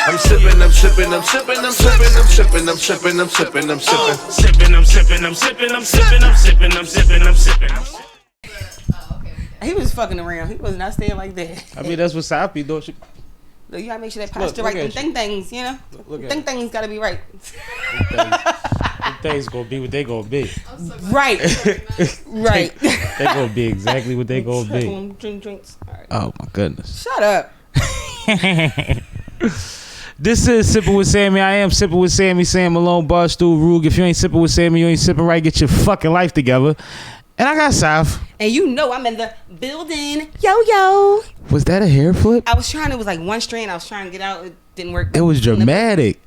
I'm sipping, I'm sipping, I'm sipping, I'm sipping, I'm sipping, I'm sipping, I'm sipping, I'm sipping. Sipping, I'm sipping, I'm sipping, I'm sipping, I'm sipping, I'm sipping, I'm sipping. He was fucking around. He was not staying like that. I mean, that's what Sappie do. You gotta make sure that posture right. Them things, you know. Them things gotta be right. Them things gonna be what they gonna be. Right. Right. They gonna be exactly what they gonna be. Drinks. All right. Oh my goodness. Shut up. This is Sipping with Sammie. I am Sipping with Sammie, Sam Malone, Barstool, Rug. If you ain't sipping with Sammie, you ain't sipping right. Get your fucking life together. And I got South. And you know I'm in the building. Yo. Was that a hair flip? I was trying. It was like one strand. I was trying to get out. It didn't work. It was dramatic.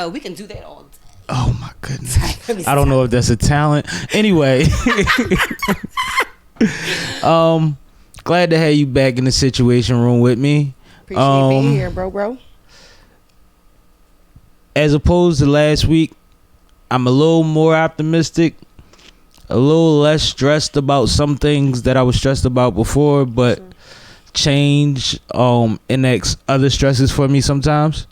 We can do that all day. Oh my goodness. I don't know if that's a talent. Anyway. Glad to have you back in the Situation Room with me. Appreciate being here, bro. As opposed to last week, I'm a little more optimistic, a little less stressed about some things that I was stressed about before, but change enacts other stresses for me sometimes.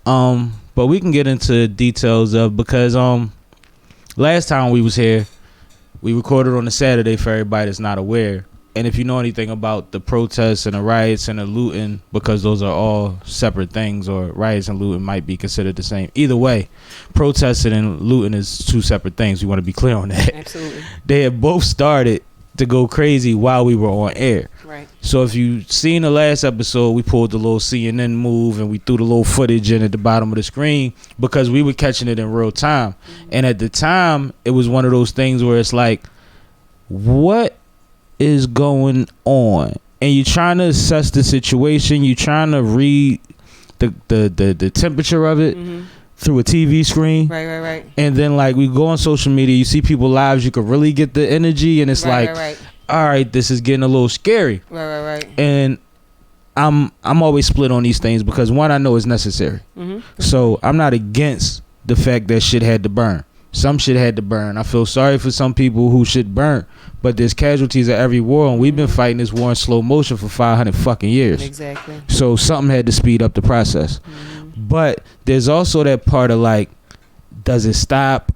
But we can get into details of, because last time we was here, we recorded on a Saturday for everybody that's not aware. And if you know anything about the protests and the riots and the looting, because those are all separate things, or riots and looting might be considered the same. Either way, protesting and looting is two separate things. We want to be clear on that. Absolutely. They had both started to go crazy while we were on air. Right. So if you seen the last episode, we pulled the little CNN move and we threw the little footage in at the bottom of the screen because we were catching it in real time. Mm-hmm. And at the time, it was one of those things where it's like, what is going on? And you're trying to assess the situation, you're trying to read the temperature of it through a TV screen. Right. And then like we go on social media, you see people lives, you can really get the energy, and it's right. All right, this is getting a little scary. Right. And I'm always split on these things because one, I know it's necessary. So I'm not against the fact that shit had to burn. Some shit had to burn. I feel sorry for some people who shit burn, but there's casualties at every war, and we've been fighting this war in slow motion for 500 fucking years. Exactly. So something had to speed up the process. But there's also that part of like, does it stop?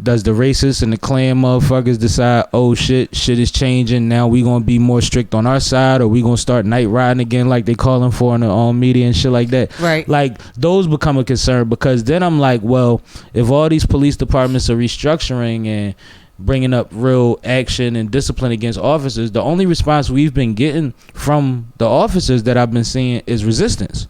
Does the racists and the Klan motherfuckers decide, oh shit is changing, now we gonna be more strict on our side, or we gonna start night riding again like they calling for in the media and shit like that? Right. Like those become a concern, because then I'm like, well, if all these police departments are restructuring and bringing up real action and discipline against officers, the only response we've been getting from the officers that I've been seeing is resistance.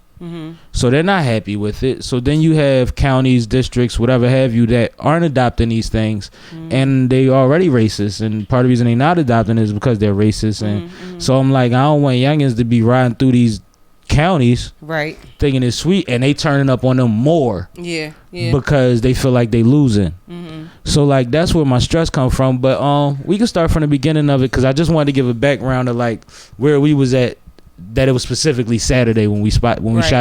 So they're not happy with it. So then you have counties, districts, whatever have you, that aren't adopting these things, and they already racist, and part of the reason they're not adopting is because they're racist. And so I'm like, I don't want youngins to be riding through these counties right thinking it's sweet, and they turning up on them more because they feel like they losing. So like that's where my stress come from. But we can start from the beginning of it, because I just wanted to give a background of like where we was at, that it was specifically Saturday when we shot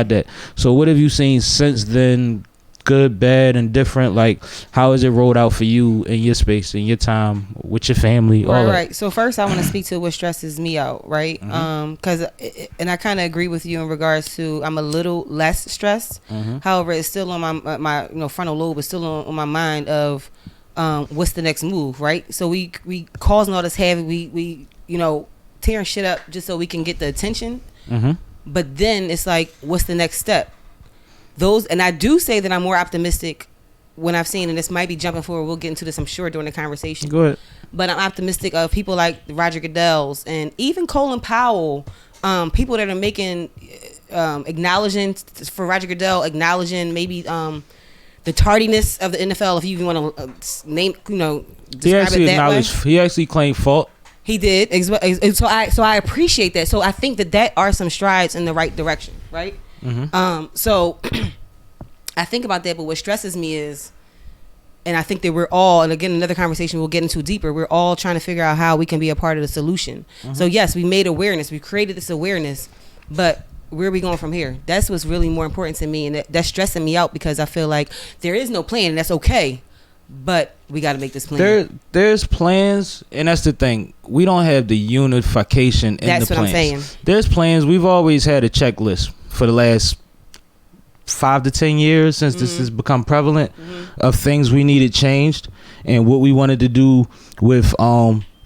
that. So what have you seen since then? Good, bad, and different. Like, how has it rolled out for you in your space, in your time, with your family, all that? Right. So first I want to speak to what stresses me out, right? Because and I kind of agree with you in regards to I'm a little less stressed. However, it's still on my frontal lobe is still on my mind of what's the next move, right? So we causing all this havoc, we tearing shit up just so we can get the attention. But then it's like, what's the next step? And I do say that I'm more optimistic when I've seen, and this might be jumping forward, we'll get into this I'm sure during the conversation. Go ahead. But I'm optimistic of people like Roger Goodell's and even Colin Powell, people that are making acknowledging for Roger Goodell, acknowledging maybe the tardiness of the NFL, if you even want to name, describe it that way. He actually claimed fault. He did. So I appreciate that. So I think that are some strides in the right direction, right? So I think about that, but what stresses me is, and I think that we're all, and again, another conversation we'll get into deeper, we're all trying to figure out how we can be a part of the solution. So yes, we made awareness, we created this awareness, but where are we going from here? That's what's really more important to me, and that's stressing me out, because I feel like there is no plan, and that's okay. But we got to make this plan. There's plans, and that's the thing. We don't have the unification in the plans. That's what I'm saying. There's plans. We've always had a checklist for the last 5 to 10 years since this has become prevalent of things we needed changed and what we wanted to do with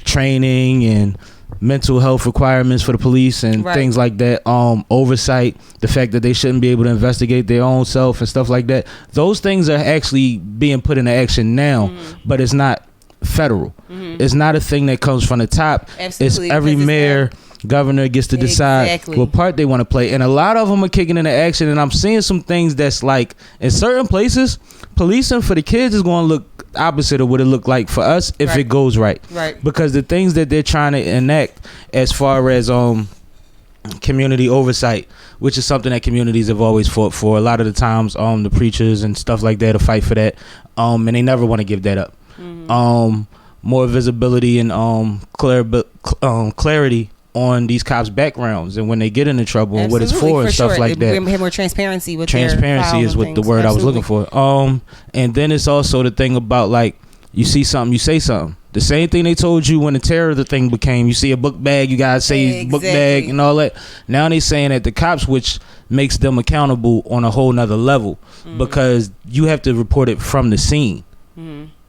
training and mental health requirements for the police and things like that, oversight, the fact that they shouldn't be able to investigate their own self and stuff like that. Those things are actually being put into action now, but it's not federal. It's not a thing that comes from the top. Absolutely, it's every mayor, governor gets to decide what part they want to play, and a lot of them are kicking into action. And I'm seeing some things that's like, in certain places, policing for the kids is going to look opposite of what it looked like for us if it goes right. Because the things that they're trying to enact as far as community oversight, which is something that communities have always fought for. A lot of the times the preachers and stuff like that will fight for that, and they never want to give that up. More visibility and clarity on these cops' backgrounds and when they get into trouble and what it's for and stuff like that. We have more transparency with transparency is what the word I was looking for. And then it's also the thing about, like, you see something, you say something. The same thing they told you when the terror the thing became. You see a book bag, you gotta say book bag and all that. Now they saying that the cops, which makes them accountable on a whole nother level, because you have to report it from the scene.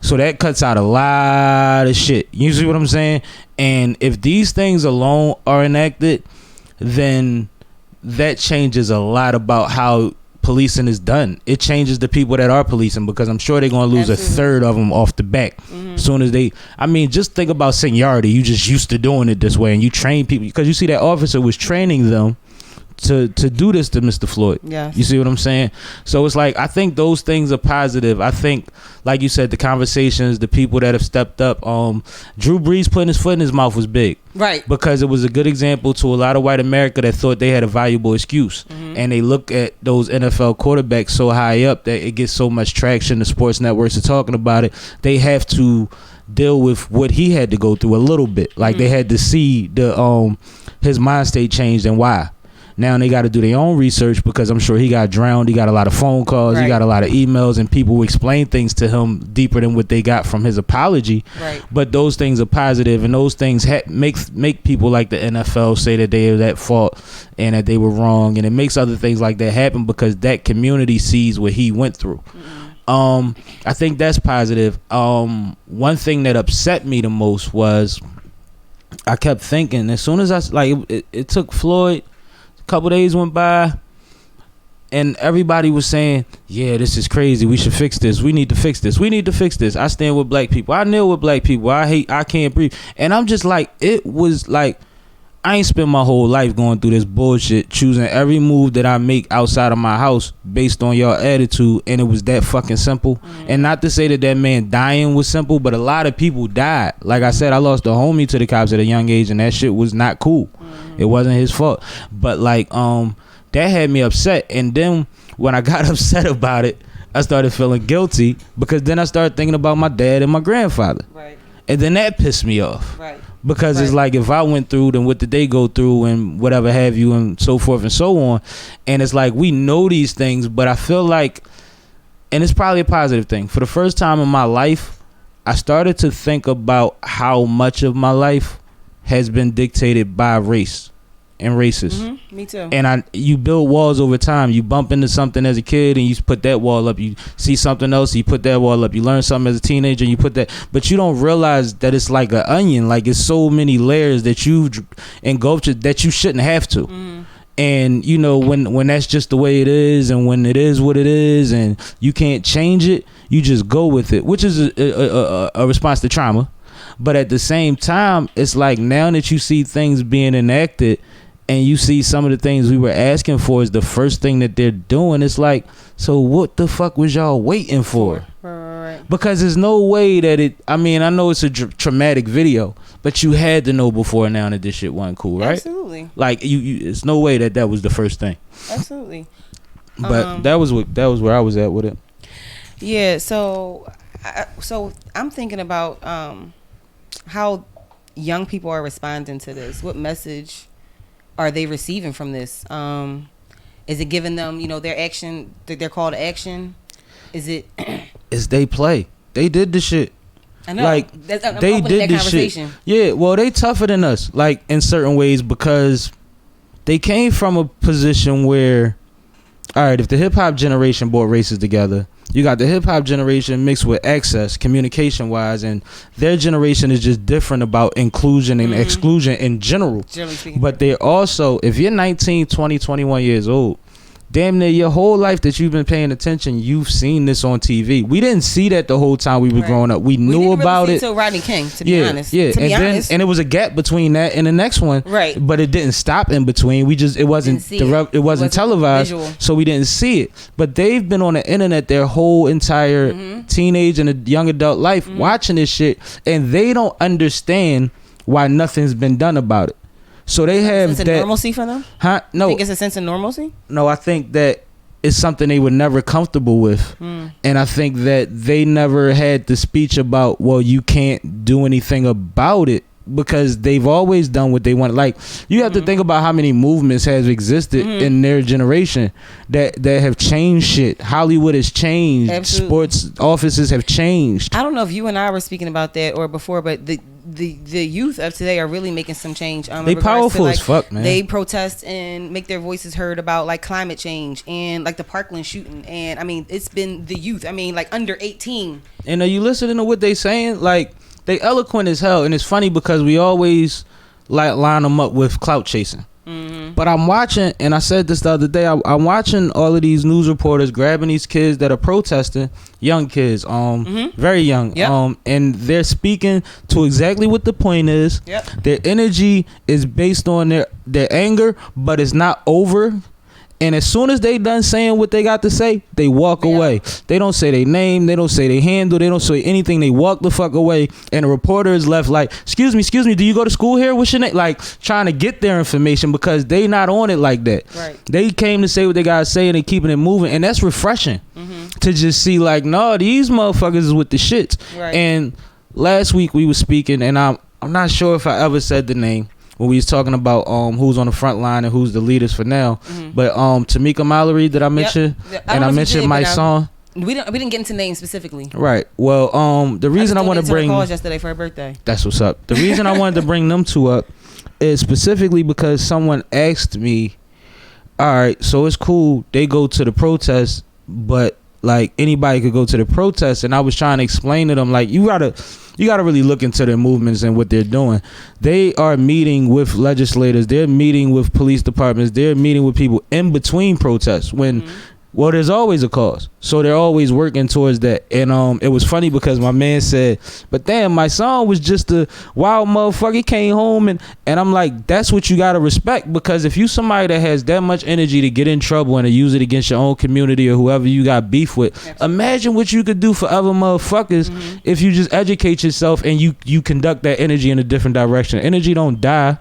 So that cuts out a lot of shit. You see what I'm saying? And if these things alone are enacted, then that changes a lot about how policing is done. It changes the people that are policing, because I'm sure they're going to lose a third of them off the back. As soon as just think about seniority. You just used to doing it this way, and you train people, because you see that officer was training them to do this to Mr. Floyd. You see what I'm saying? So it's like, I think those things are positive. I think, like you said, the conversations, the people that have stepped up, Drew Brees putting his foot in his mouth was big, because it was a good example to a lot of white America that thought they had a valuable excuse, and they look at those NFL quarterbacks so high up that it gets so much traction. The sports networks are talking about it. They have to deal with what he had to go through a little bit. Like they had to see the his mind state changed and why. Now they got to do their own research, because I'm sure he got drowned. He got a lot of phone calls. He got a lot of emails, and people who explain things to him deeper than what they got from his apology. But those things are positive, and those things make people like the NFL say that they are at fault and that they were wrong, and it makes other things like that happen because that community sees what he went through. I think that's positive. One thing that upset me the most was I kept thinking, as soon as it took Floyd. Couple days went by and everybody was saying, yeah, this is crazy, we should fix this, we need to fix this, we need to fix this. I stand with black people, I kneel with black people, I can't breathe. And I'm just like, it was like, I ain't spent my whole life going through this bullshit, choosing every move that I make outside of my house based on your attitude, and it was that fucking simple. And not to say that man dying was simple, but a lot of people died. Like I said, I lost a homie to the cops at a young age, and that shit was not cool. It wasn't his fault. But like that had me upset. And then when I got upset about it, I started feeling guilty, because then I started thinking about my dad and my grandfather. And then that pissed me off. Because it's like, if I went through, then what did they go through, and whatever have you, and so forth and so on. And it's like, we know these things, but I feel like, and it's probably a positive thing, for the first time in my life, I started to think about how much of my life has been dictated by race and races. Me too. And you build walls over time. You bump into something as a kid and you put that wall up. You see something else, you put that wall up. You learn something as a teenager and you put that. But you don't realize that it's like an onion. Like, it's so many layers that you've engulfed that you shouldn't have to. And you know, when that's just the way it is, and when it is what it is, and you can't change it, you just go with it, which is a response to trauma. But at the same time, it's like, now that you see things being enacted and you see some of the things we were asking for is the first thing that they're doing, it's like, so what the fuck was y'all waiting for? Because there's no way that I know it's a traumatic video, but you had to know before now that this shit wasn't cool, right? Absolutely. Like, it's no way that was the first thing. Absolutely. But that was where I was at with it. Yeah, so I'm thinking about how young people are responding to this. What message are they receiving from this? Is it giving them, their action, their call to action? Is it? It's they play. They did the shit. I know. Like, they did this shit. Yeah, well, they tougher than us, like, in certain ways, because they came from a position where all right, if the hip hop generation brought races together, you got the hip hop generation mixed with access, communication wise, and their generation is just different about inclusion and exclusion in general. Generally speaking. But they're also, if you're 19, 20, 21 years old, damn near your whole life that you've been paying attention, you've seen this on TV. We didn't see that the whole time we were growing up. We knew about it until Rodney King, to be honest. Yeah, to be honest. and it was a gap between that and the next one. Right. But it didn't stop in between. It wasn't televised, visual. so we didn't see it. But they've been on the internet their whole entire teenage and young adult life watching this shit, and they don't understand why nothing's been done about it. So they have sense of normalcy for them? Huh? No. You think it's a sense of normalcy? No, I think that it's something they were never comfortable with. And I think that they never had the speech about, well, you can't do anything about it, because they've always done what they want. Like, you have to think about how many movements has existed in their generation that have changed shit. Hollywood has changed. Absolutely. Sports offices have changed. I don't know if you and I were speaking about that or before, but the youth of today are really making some change. They powerful as fuck, man. They protest and make their voices heard about like climate change and like the Parkland shooting. And I mean, it's been the youth. I mean, like under 18. And are you listening to what they saying? Like, they eloquent as hell. And it's funny because we always like line them up with clout chasing. But I'm watching, and I said this the other day, I'm watching all of these news reporters grabbing these kids that are protesting, young kids, very young, and they're speaking to exactly what the point is. Their energy is based on their anger, but it's not over. And as soon as they done saying what they got to say, they walk away. They don't say their name. They don't say their handle. They don't say anything. They walk the fuck away. And the reporter is left like, excuse me, do you go to school here? What's your name? Like, trying to get their information because they not on it like that. Right. They came to say what they got to say and they keeping it moving. And that's refreshing to just see like, no, these motherfuckers is with the shits. Right. And last week we was speaking, and I'm not sure if I ever said the name when we was talking about who's on the front line and who's the leaders for now. But Tamika Mallory, did I mention? And I mentioned my song. We didn't get into names specifically. Right. Well, the reason I want to bring calls yesterday for her birthday. That's what's up. The reason I wanted to bring them two up is specifically because someone asked me, all right, so it's cool, they go to the protest, but like anybody could go to the protest. And I was trying to explain to them, like, you gotta really look into their movements and what they're doing. They are meeting with legislators, they're meeting with police departments, they're meeting with people in between protests when well, there's always a cause, so they're always working towards that. And it was funny because my man said, but damn, my son was just a wild motherfucker. He came home and I'm like, that's what you gotta respect, because if you somebody that has that much energy to get in trouble and to use it against your own community or whoever you got beef with, imagine what you could do for other motherfuckers if you just educate yourself and you conduct that energy in a different direction. Energy don't die,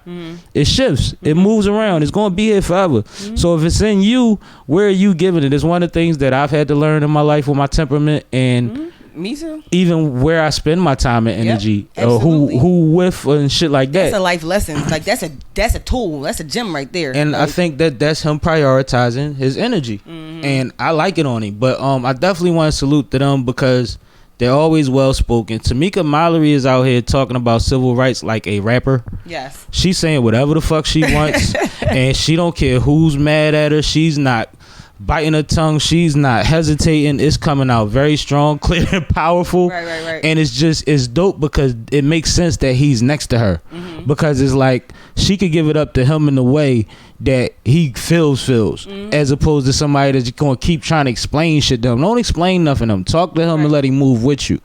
it shifts, it moves around, it's gonna be here forever. So if it's in you, where are you giving it? It's one of the things that I've had to learn in my life with my temperament, and me too. Even where I spend my time and energy, who with and shit like that. That's a life lesson. Like that's a tool. That's a gem right there. And I think that's him prioritizing his energy, and I like it on him. But I definitely want to salute to them because they're always well spoken. Tamika Mallory is out here talking about civil rights like a rapper. Yes, she's saying whatever the fuck she wants, and she don't care who's mad at her. She's not biting her tongue, she's not hesitating. It's coming out very strong, clear, and powerful. Right. And it's dope because it makes sense that he's next to her, because it's like she could give it up to him in the way that he feels, as opposed to somebody that's going to keep trying to explain shit to him. Don't explain nothing to him. Talk to him and let him move with you.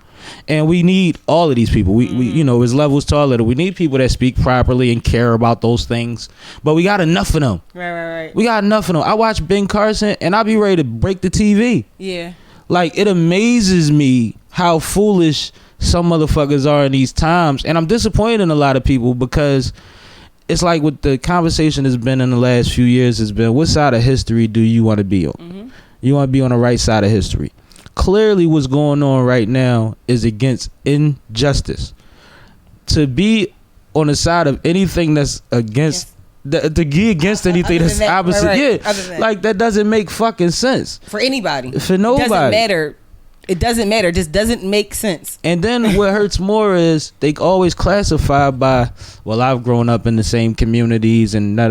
And we need all of these people. We you know, his levels to all of it. We need people that speak properly and care about those things. But we got enough of them. Right. We got enough of them. I watch Ben Carson and I be ready to break the TV. Yeah. Like, it amazes me how foolish some motherfuckers are in these times. And I'm disappointed in a lot of people because it's like what the conversation has been in the last few years has been, what side of history do you want to be on? You want to be on the right side of history. Clearly what's going on right now is against injustice. To be on the side of anything that's against to be against anything that's opposite, like that doesn't make fucking sense for anybody, for nobody. It doesn't matter. It just doesn't make sense. And then what hurts more is they always classify by, well, I've grown up in the same communities and all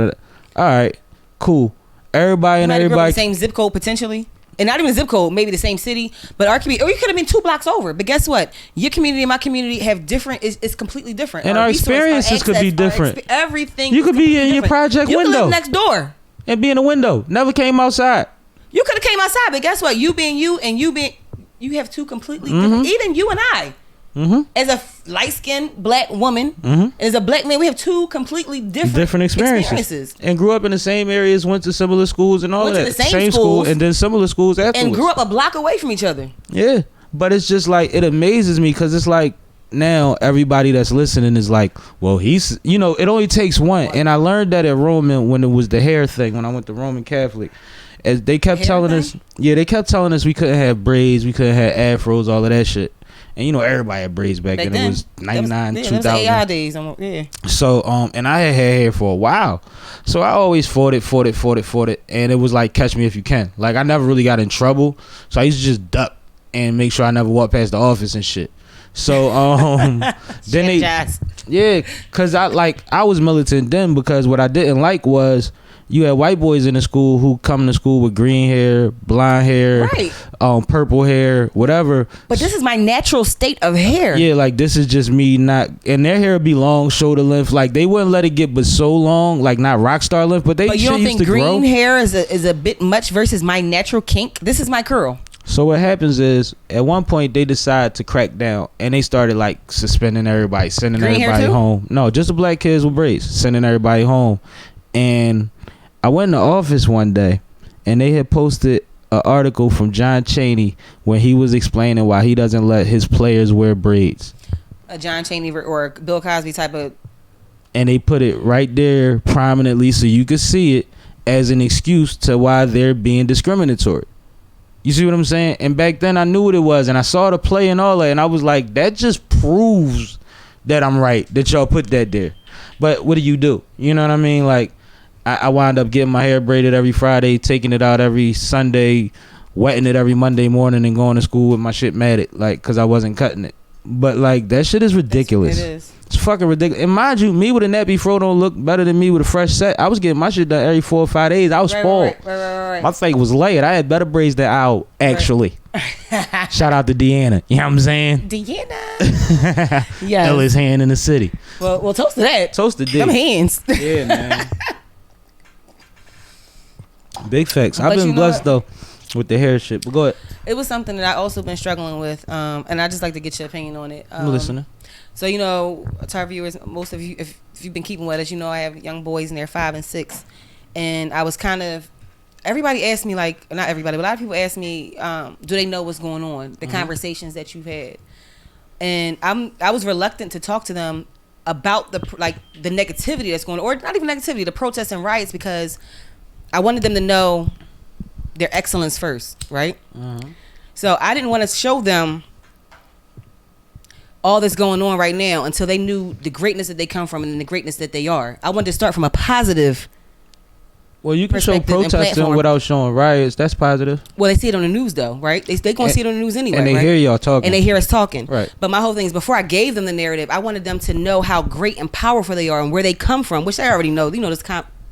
right, cool. everybody and Might have grew up in everybody. the same zip code potentially. And not even zip code, maybe the same city, but our community, or you could have been 2 blocks over. But guess what? Your community and my community have different. It's completely different. And our resource, experiences could be access, different. Everything. You is could be completely in your different. project you window. You could live next door. And be in the window. Never came outside. You could have came outside, but guess what? You being you and you being, you have 2 completely different. Even you and I, as a light-skinned black woman, and as a black man, we have 2 completely different experiences. And grew up in the same areas, went to similar schools and all Went to that. the same school schools. and then similar schools afterwards. And grew up a block away from each other. Yeah. But it's just like, it amazes me because it's like, now everybody that's listening is like, well, he's, you know, it only takes one. And I learned that at Roman when it was the hair thing, when I went to Roman Catholic. As they kept Hair telling thing? us, they kept telling us we couldn't have braids, we couldn't have afros, all of that shit. And you know, everybody had braids back then. It was 99, 2000. That was AI days. Yeah. So, and I had hair for a while. So I always fought it. And it was like, catch me if you can. Like, I never really got in trouble. So I used to just duck and make sure I never walked past the office and shit. So, then cause I was militant then because what I didn't like was you had white boys in the school who come to school with green hair, blonde hair, Right. Purple hair, whatever. But this is my natural state of hair. Yeah, like this is just me not, and their hair would be long, shoulder length. Like they wouldn't let it get but so long, like not rock star length, but they But you shit don't used think to green grow. hair is a bit much versus my natural kink? This is my curl. So what happens is at one point they decide to crack down and they started like suspending everybody, sending Green hair everybody too? home. No, just the black kids with braids, sending everybody home. And I went in the office one day and they had posted an article from John Chaney when he was explaining why he doesn't let his players wear braids. A John Chaney or Bill Cosby type of. And they put it right there prominently so you could see it as an excuse to why they're being discriminatory. You see what I'm saying? And back then I knew what it was and I saw the play and all that and I was like, that just proves that I'm right, that y'all put that there. But what do? You know what I mean? Like, I wound up getting my hair braided every Friday, taking it out every Sunday, wetting it every Monday morning and going to school with my shit matted, like, because I wasn't cutting it. But, like, that shit is ridiculous. It is. It's fucking ridiculous. And mind you, me with a nappy fro don't look better than me with a fresh set. I was getting my shit done every 4 or 5 days. I was spoiled. Right. My thing was layered. I had better braids than Al, actually. Shout out to Deanna. You know what I'm saying? Deanna. Yeah. Ella's hand in the city. Well, toast to that. Toast to dick. Them hands. Yeah, man. Big facts. But I've been you know blessed what? though with the hair shit. But go ahead. It was something that I also been struggling with, and I just like to get your opinion on it. I'm listening. So, you know, to our viewers, most of you, if you've been keeping with us, you know I have young boys and they're 5 and 6. And I was kind of, everybody asked me, like, not everybody, but a lot of people asked me, do they know what's going on? The conversations that you've had. And I was reluctant to talk to them about the negativity that's going on, or not even negativity, the protests and riots, because I wanted them to know their excellence first, right? So I didn't want to show them all that's going on right now until they knew the greatness that they come from and the greatness that they are. I wanted to start from a positive. Well, you can show perspective and protesting platform. without showing riots. That's positive. Well, they see it on the news though, right? They gonna see it on the news anyway, And they right? hear y'all talking. And they hear us talking. Right. But my whole thing is, before I gave them the narrative, I wanted them to know how great and powerful they are and where they come from, which they already know. You know, this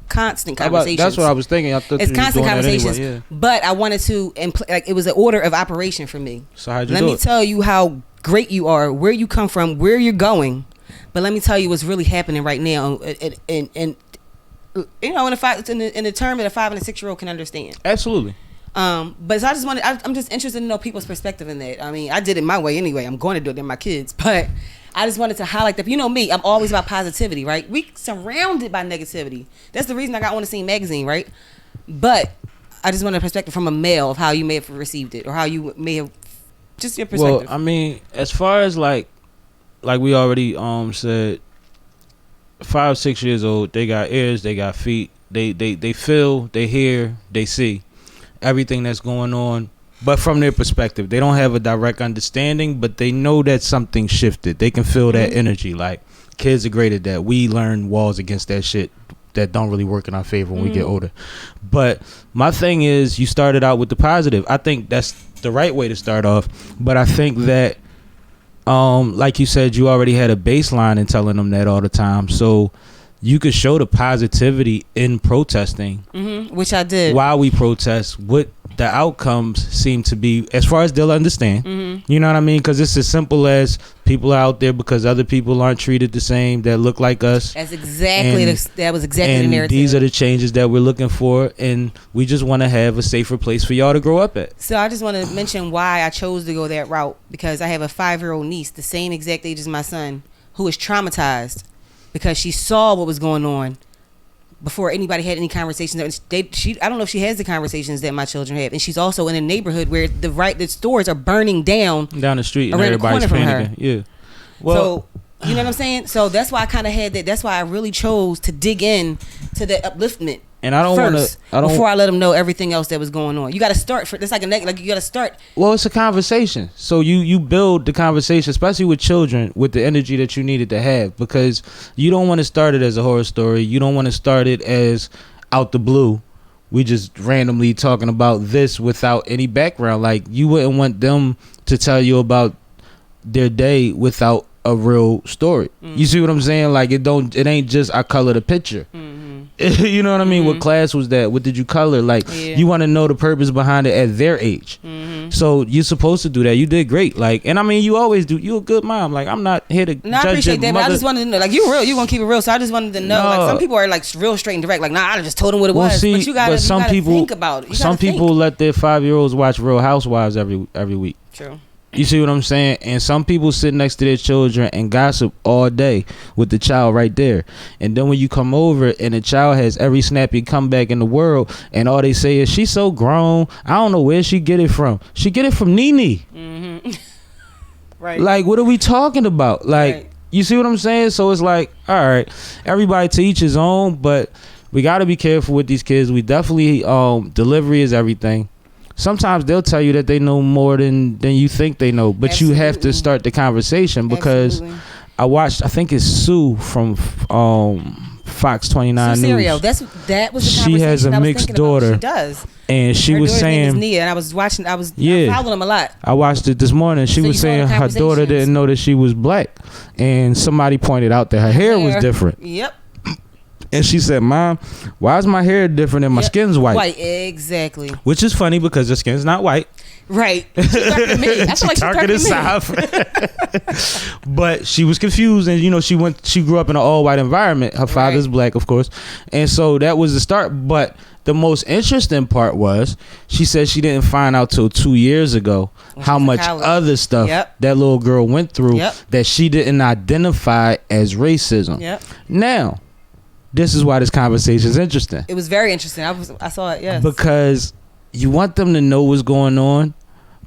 constant conversations. That's what I was thinking. I thought It's you was constant doing that conversations. anyway, yeah. But I wanted to, like, it was an order of operation for me. So how'd you Let do me it? tell you how great you are, where you come from, where you're going. But let me tell you what's really happening right now. And you know, in the term that a 5 and a 6-year-old can understand. Absolutely. But so I just wanted, I'm just interested to know people's perspective in that. I mean, I did it my way anyway. I'm going to do it in my kids, but I just wanted to highlight that. You know me, I'm always about positivity, right? We surrounded by negativity. That's the reason I got On the Scene magazine, right? But I just wanted a perspective from a male of how you may have received it or how you may have, just your perspective. Well, I mean, as far as like we already said, 5, 6 years old, they got ears, they got feet, they feel, they hear, they see everything that's going on, but from their perspective. They don't have a direct understanding, but they know that something shifted. They can feel that energy. Like, kids are great at that. We learn walls against that shit that don't really work in our favor when we get older. But my thing is, you started out with the positive. I think that's the right way to start off, but I think that like you said, you already had a baseline in telling them that all the time. So you could show the positivity in protesting, which I did. while we protest. What the outcomes seem to be, as far as they'll understand. You know what I mean? Because it's as simple as people are out there because other people aren't treated the same that look like us. That's exactly that was exactly the And narrative. these are the changes that we're looking for, and we just want to have a safer place for y'all to grow up at. So I just want to mention why I chose to go that route, because I have a 5-year-old niece, the same exact age as my son, who is traumatized because she saw what was going on before anybody had any conversations. I don't know if she has the conversations that my children have, and she's also in a neighborhood where the stores are burning down the street, and around the everybody's corner from her. panicking. Yeah. Well, So you know what I'm saying? So that's why I kind of had that. That's why I really chose to dig in to the upliftment. and I don't want First, to. before I let them know everything else that was going on. You got to start. That's like you got to start. Well, it's a conversation. So you build the conversation, especially with children, with the energy that you needed to have, because you don't want to start it as a horror story. You don't want to start it as out the blue. We just randomly talking about this without any background. Like, you wouldn't want them to tell you about their day without a real story. You see what I'm saying? Like, it ain't just I color the picture. You know what I mean? What class was that? What did you color? Like, you want to know the purpose behind it at their age. So you're supposed to do that. You did great. Like, and I mean, you always do. You a good mom. Like, I'm not here to No, I judge appreciate your that, but I mother. just wanted to know, like, you real, you gonna keep it real. So I just wanted to know, No. like, some people are like real straight and direct, like, nah, I just told them what it was. See, but you gotta think about it. You some gotta think. people let their 5-year-olds watch Real Housewives every week. True. You see what I'm saying? And some people sit next to their children and gossip all day with the child right there. And then when you come over and the child has every snappy comeback in the world, and all they say is, she's so grown, I don't know where she get it from. She get it from Nene. Right. Like, what are we talking about? Like, Right. you see what I'm saying? So it's like, all right, everybody to each his own, but we got to be careful with these kids. We definitely, delivery is everything. Sometimes they'll tell you that they know more than you think they know, but you have to start the conversation, because Absolutely. I watched, I think it's Sue from Fox 29 So News. that was the conversation She has a I was mixed thinking about. daughter. She does. And she Her was daughter's name is saying, Nia, and I was watching. I Yeah. following them a lot. I watched it this morning. She So was you saw the saying her daughter conversations. didn't know that she was black, and somebody pointed out that her hair was different. Yep. And she said, Mom, why is my hair different and my skin's white? White, exactly. Which is funny because her skin's not white. Right. She's darker than me. I feel like she's darker than me. south. But she was confused, and she grew up in an all white environment. Her father's black, of course. And so that was the start. But the most interesting part was, she said she didn't find out till 2 years ago how much other stuff that little girl went through that she didn't identify as racism. Yep. Now, this is why this conversation is interesting. It was very interesting. I saw it, yes. Because you want them to know what's going on,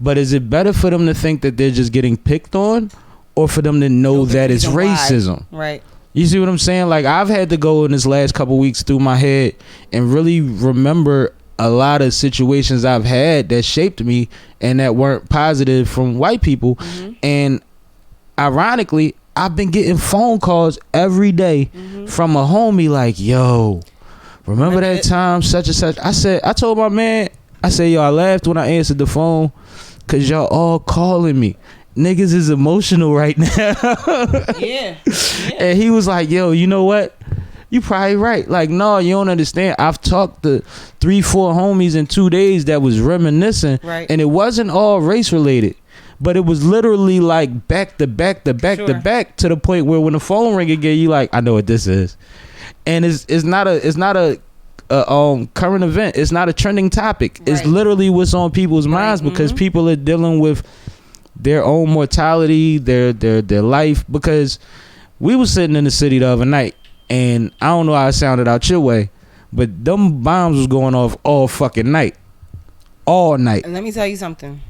but is it better for them to think that they're just getting picked on, or for them to know that it's racism? Right. You see what I'm saying? Like, I've had to go in this last couple weeks through my head and really remember a lot of situations I've had that shaped me and that weren't positive from white people. And ironically, I've been getting phone calls every day from a homie like, yo, remember that time such and such? I told my man, I said, yo, I laughed when I answered the phone because y'all all calling me. Niggas is emotional right now. Yeah. And he was like, yo, you know what? You probably right. Like, no, you don't understand. I've talked to 3-4 homies in 2 days that was reminiscing. Right. And it wasn't all race related. But it was literally like back to back to back to back, to the point where when the phone ring again, you like, I know what this is. And it's not a current event. It's not a trending topic. Right. It's literally what's on people's minds, because people are dealing with their own mortality, their life. Because we was sitting in the city the other night, and I don't know how it sounded out your way, but them bombs was going off all fucking night. All night. And let me tell you something.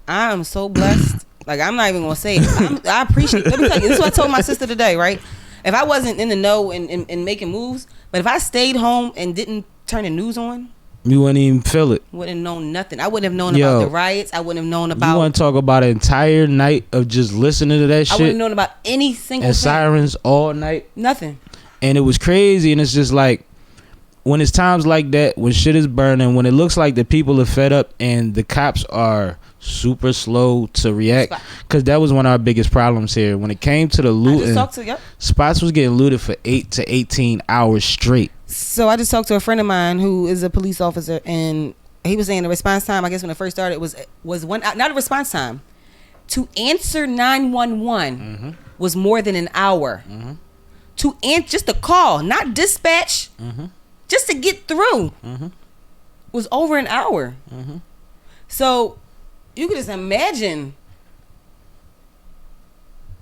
I am so blessed. Like, I'm not even gonna say it. I appreciate. Let me tell you. This is what I told my sister today. Right? If I wasn't in the know and making moves, but if I stayed home and didn't turn the news on, you wouldn't even feel it. Wouldn't have known nothing. I wouldn't have known about the riots. I wouldn't have known about. You want to talk about an entire night of just listening to that shit? I wouldn't have known about any single and thing. Sirens all night. Nothing. And it was crazy. And it's just like, when it's times like that, when shit is burning, when it looks like the people are fed up and the cops are super slow to react, because that was one of our biggest problems here when it came to the looting. Spots was getting looted for 8 to 18 hours straight. So I just talked to a friend of mine who is a police officer, and he was saying the response time, I guess when it first started, was 1 hour. Not a response time, to answer 911 was more than an hour. To answer just a call, not dispatch, just to get through, was over an hour. So you could just imagine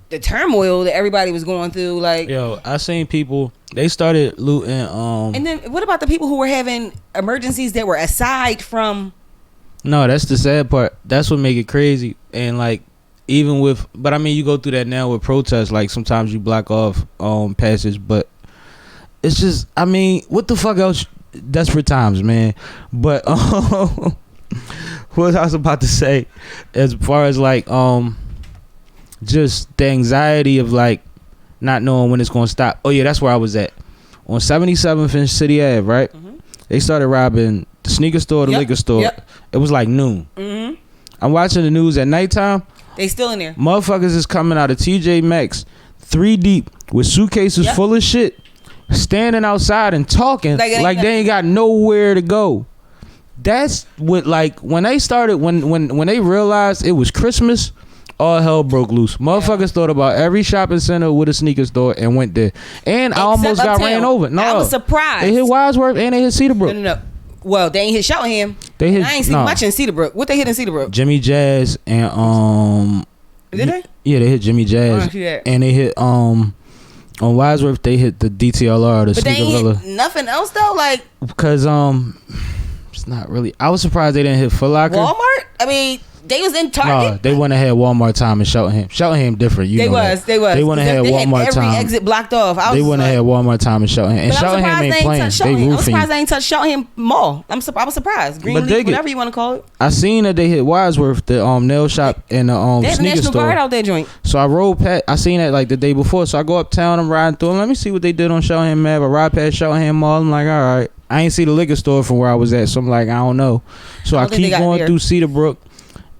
the turmoil that everybody was going through. Like, yo, I seen people, they started looting. And then what about the people who were having emergencies that were aside from? No, that's the sad part. That's what make it crazy. And like, even with, but I mean, you go through that now with protests. Like sometimes you block off passage, but it's just, I mean, what the fuck else? Desperate times, man. But what I was about to say, as far as like just the anxiety of like not knowing when it's gonna stop. Oh yeah, that's where I was at on 77th and City Ave, right? They started robbing the sneaker store, the liquor store. It was like noon. I'm watching the news at nighttime. They still in there. Motherfuckers is coming out of TJ Maxx 3 deep with suitcases full of shit, standing outside and talking like they ain't got nowhere to go. That's what, like, when they started, when they realized it was Christmas, all hell broke loose. Motherfuckers thought about every shopping center with a sneaker store and went there. And I almost got ran over. No, I was surprised. They hit Wadsworth and they hit Cedarbrook. No. Well, they ain't hit Cheltenham. They hit, and I ain't seen much in Cedarbrook. What they hit in Cedarbrook? Jimmy Jazz and Did they? Yeah, they hit Jimmy Jazz. And they hit on Wadsworth they hit the DTLR, the but sneaker they ain't villa. hit nothing else though, like, because it's not really. I was surprised they didn't hit Foot Locker. Walmart. I mean, they was in Target. No, they went ahead Walmart time in Cheltenham. Cheltenham different. You They know was. that. They went ahead Walmart had every time. exit blocked off. They went ahead Walmart time in Cheltenham. And Cheltenham ain't playing. They I'm roofing. surprised they ain't touched Cheltenham Mall. I was surprised. Greenleaf, whatever you want to call it. I seen that they hit Wadsworth, the nail shop and the They had the sneaker National store. Guard out there joint. So I rode past. I seen that like the day before. So I go uptown. I'm riding through. Let me see what they did on Cheltenham Ave. I ride past Cheltenham Mall. I'm like, all right. I ain't see the liquor store from where I was at. So I'm like, I don't know. So I keep going through Cedarbrook.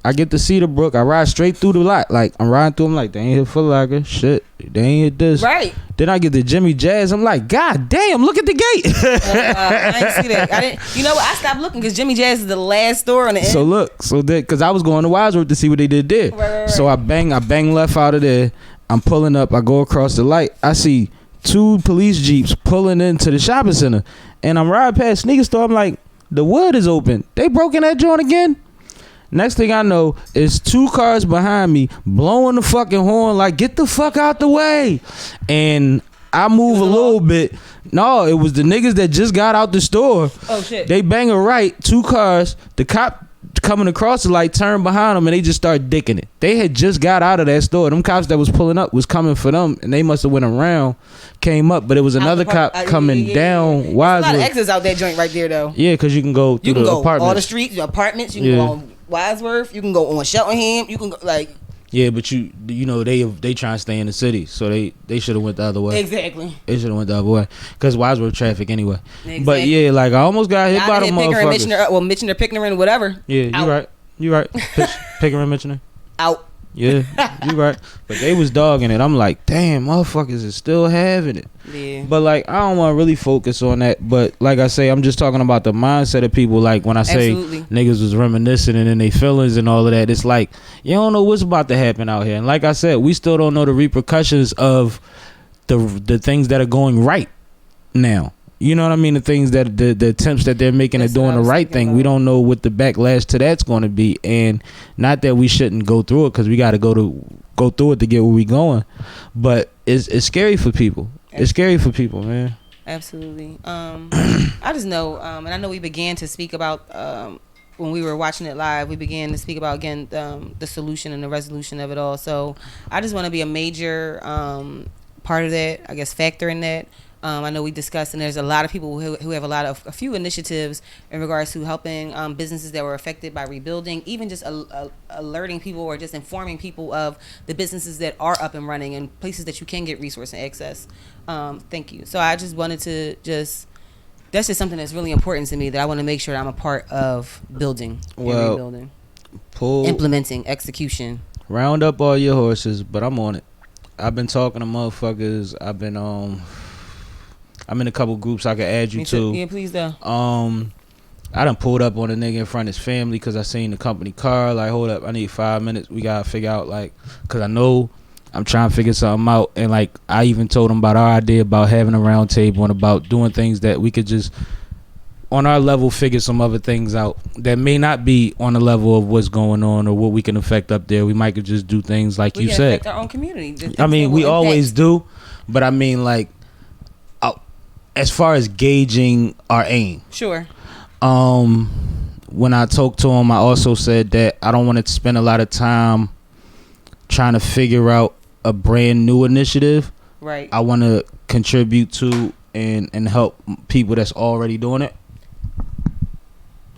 I get to Cedarbrook. I ride straight through the lot. Like, I'm riding through. I'm like, they ain't hit Foot Locker. Shit. They ain't hit this. Right. Then I get to Jimmy Jazz. I'm like, God damn, look at the gate. I didn't see that. You know what? I stopped looking because Jimmy Jazz is the last store on the end. So look. So that, because I was going to Wadsworth to see what they did there. Right. So I bang left out of there. I'm pulling up. I go across the light. I see 2 police jeeps pulling into the shopping center. And I'm riding past sneaker store. I'm like, the wood is open. They broke in that joint again? Next thing I know is 2 cars behind me blowing the fucking horn like, get the fuck out the way. And I move a little bit. No, it was the niggas that just got out the store. Oh shit. They bang a right, 2 cars. The cop coming across the light turned behind them and they just started dicking it. They had just got out of that store. Them cops that was pulling up was coming for them and they must have went around, came up, but it was another cop coming down. Why? There's a lot of exits out that joint right there though. Yeah, because you can go through the apartments. All the streets, the apartments. You can go on Wadsworth. You can go on Cheltenham. You can go like. Yeah, but you know they try and stay in the city, so they should have went the other way. Exactly. They should have went the other way because Wadsworth traffic anyway. Exactly. But yeah, like I almost got hit by the motherfuckers. Mitchell or Pickering, whatever. Yeah, you right. Pickering, Mitchell. Out. Yeah, you right. But they was dogging it. I'm like, damn, motherfuckers is still having it. Yeah. But like, I don't want to really focus on that. But like I say, I'm just talking about the mindset of people. Like when I say niggas was reminiscing and in their feelings and all of that, it's like you don't know what's about to happen out here. And like I said, we still don't know the repercussions of the things that are going right now. You know what I mean? The things that the attempts that they're making at doing the right thing. We don't know what the backlash to that's going to be, and not that we shouldn't go through it because we got to go through it to get where we going. But it's scary for people. It's scary for people, man. Absolutely. I just know, and I know we began to speak about when we were watching it live. We began to speak about again the solution and the resolution of it all. So I just want to be a major part of that. I guess factor in that. I know we discussed, and there's a lot of people who have a few initiatives in regards to helping businesses that were affected by rebuilding, even just alerting people or just informing people of the businesses that are up and running and places that you can get resource and access. Thank you. So I just wanted to just that's just something that's really important to me that I want to make sure that I'm a part of building and Well, rebuilding, Pull, implementing, execution. round up all your horses, but I'm on it. I've been talking to motherfuckers. I've been I'm in a couple groups I can add you to. Yeah, please do. I done pulled up on a nigga in front of his family because I seen the company car. Like, hold up, I need 5 minutes. We gotta figure out, like, because I know I'm trying to figure something out. And like, I even told him about our idea about having a round table and about doing things that we could just on our level figure some other things out that may not be on the level of what's going on or what we can affect up there. We might could just do things like you said. Affect our own community. I mean, we always do, but I mean, like, as far as gauging our aim. Sure. When I talked to him, I also said that I don't want to spend a lot of time trying to figure out a brand new initiative. Right. I want to contribute to and help people that's already doing it.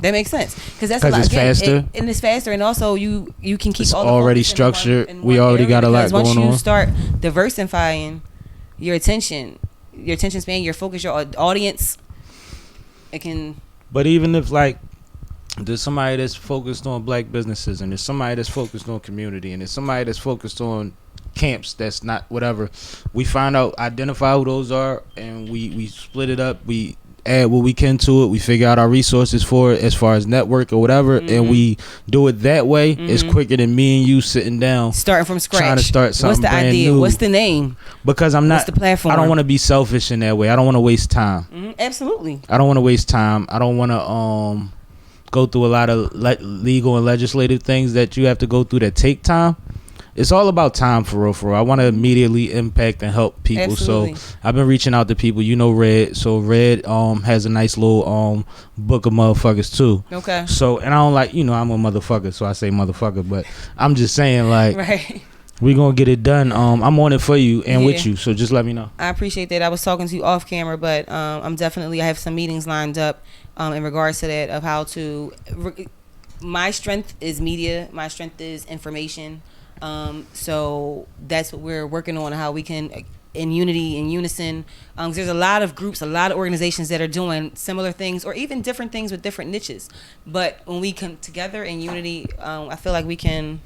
That makes sense because that's a lot. It's faster, and it's faster, and also you can keep it's all the already focus structured. in We one already area, got a lot because going on. Once you start diversifying your attention span, your focus, your audience, it can. But even if, like, there's somebody that's focused on black businesses, and there's somebody that's focused on community, and there's somebody that's focused on camps that's not whatever, we find out, identify who those are, and we split it up, we add what we can to it, we figure out our resources for it as far as network or whatever, and we do it that way. It's quicker than me and you sitting down starting from scratch, trying to start something. What's the brand idea? new. What's the name? Because I'm not, what's the platform? I don't want to be selfish in that way. I don't want to waste time. Absolutely. I don't want to waste time. I don't want to go through a lot of legal and legislative things that you have to go through that take time. It's all about time, for real. I want to immediately impact and help people. Absolutely. So I've been reaching out to people. You know Red. So Red has a nice little book of motherfuckers too. Okay. So, and I don't like, I'm a motherfucker, so I say motherfucker, but I'm just saying, like, right. we gonna get it done. I'm on it for you and with you, so just let me know. I appreciate that. I was talking to you off camera, but I have some meetings lined up in regards to that, of how to my strength is media, my strength is information, so that's what we're working on, how we can in unity, in unison, there's a lot of groups, a lot of organizations that are doing similar things or even different things with different niches, but when we come together in unity, I feel like we can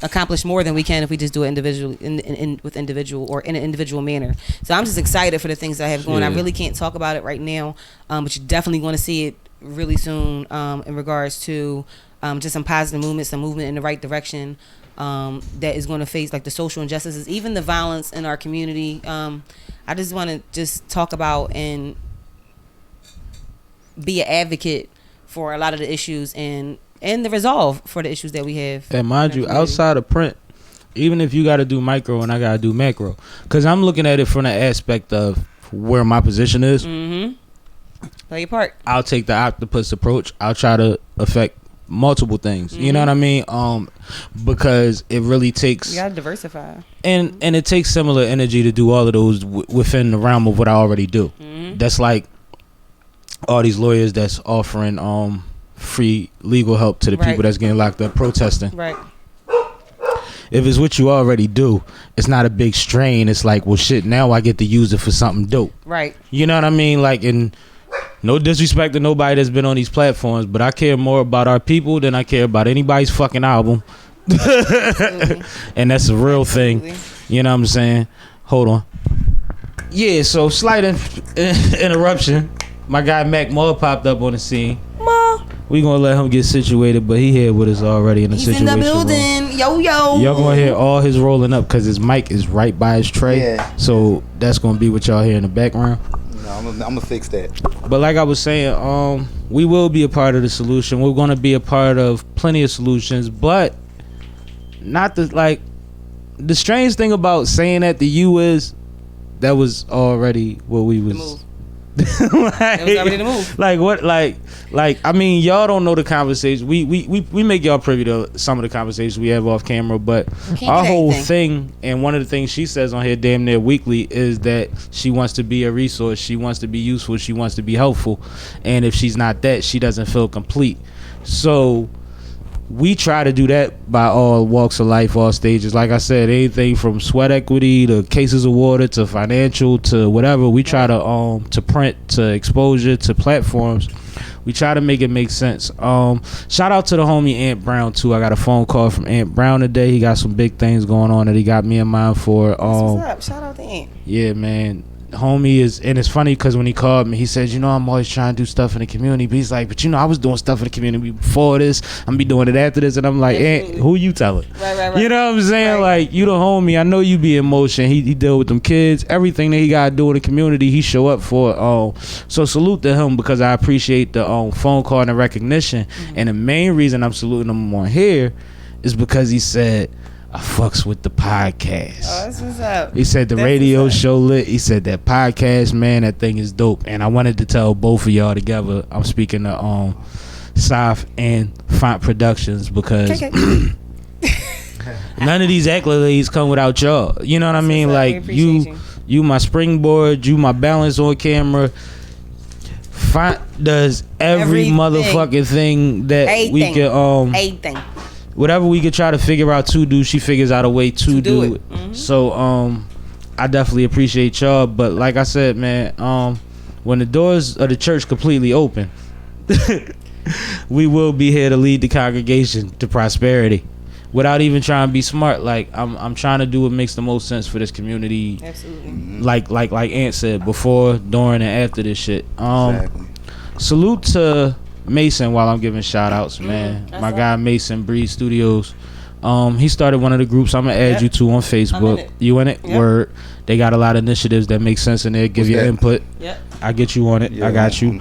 accomplish more than we can if we just do it individually with individual or in an individual manner. So I'm just excited for the things that I have going. I really can't talk about it right now, but you definitely want to see it really soon in regards to just some positive movement, some movement in the right direction that is going to face like the social injustices, even the violence in our community. I just want to just talk about and be an advocate for a lot of the issues and the resolve for the issues that we have. And mind you, outside of print, even if you got to do micro and I got to do macro, because I'm looking at it from the aspect of where my position is. Play your part. I'll take the octopus approach. I'll try to affect multiple things. You know what I mean? Because it really takes. You gotta diversify. And it takes similar energy to do all of those within the realm of what I already do. That's like all these lawyers that's offering free legal help to the people that's getting locked up protesting. Right. If it's what you already do, it's not a big strain. It's like, well, shit, now I get to use it for something dope. Right. You know what I mean? Like, and no disrespect to nobody that's been on these platforms, but I care more about our people than I care about anybody's fucking album. And that's a real thing. You know what I'm saying? Hold on. Yeah, so slight interruption. My guy Mac Moore popped up on the scene. We gonna let him get situated, but he here with us already in the situation. He's in the building. Room. Yo. Y'all gonna hear all his rolling up because his mic is right by his tray. Yeah. So that's gonna be what y'all hear in the background. No, I'm gonna fix that. But like I was saying, we will be a part of the solution. We're gonna be a part of plenty of solutions, but not the strange thing about saying that to you is that was already what we was. The move. It was already the move. Like what? Like I mean, y'all don't know the conversation. We make y'all privy to some of the conversations we have off camera, but our whole thing, and one of the things she says on here damn near weekly, is that she wants to be a resource, she wants to be useful, she wants to be helpful, and if she's not that, she doesn't feel complete. So we try to do that by all walks of life, all stages. Like I said, anything from sweat equity to cases of water to financial to whatever. We try to print to exposure to platforms. We try to make it make sense. Shout out to the homie Ant Brown too. I got a phone call from Ant Brown today. He got some big things going on that he got me in mind for. What's up? Shout out to Ant. Yeah, man. Homie is, and it's funny because when he called me, he said, you know, I'm always trying to do stuff in the community, but he's like, but you know, I was doing stuff in the community before this, I'm gonna be doing it after this. And I'm like, who you telling? Right. You know what I'm saying? Right. Like, you the homie, I know you be in motion. He deal with them kids, everything that he gotta do in the community, he show up for. So salute to him, because I appreciate the phone call and the recognition. And the main reason I'm saluting him on here is because he said, I fucks with the podcast. Oh, that's what's up. He said the radio show lit. He said that podcast, man, that thing is dope. And I wanted to tell both of y'all together. I'm speaking to Soph and Font Productions, because none of these accolades come without y'all. You know what I mean? Like you my springboard, you my balance on camera. Font does every motherfucking thing that we can Everything. Whatever we could try to figure out to do, she figures out a way to do it. Mm-hmm. So I definitely appreciate y'all. But like I said, man, when the doors of the church completely open, we will be here to lead the congregation to prosperity without even trying to be smart. Like I'm trying to do what makes the most sense for this community. Absolutely. Like Ant said, before, during, and after this shit. Exactly. Salute to Mason while I'm giving shout outs, man. My guy Mason Breed Studios. He started one of the groups I'm gonna add you to on Facebook. You in it? Yep. Word. They got a lot of initiatives that make sense in there. Give your input. Yep. I get you on it. Yeah, I got you.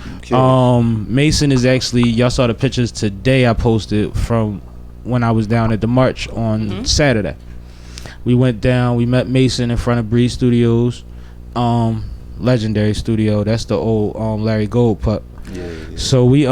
Mason is actually, y'all saw the pictures today I posted from when I was down at the march on Saturday. We went down, we met Mason in front of Breed Studios, legendary studio. That's the old Larry Gold pup. Yeah. So we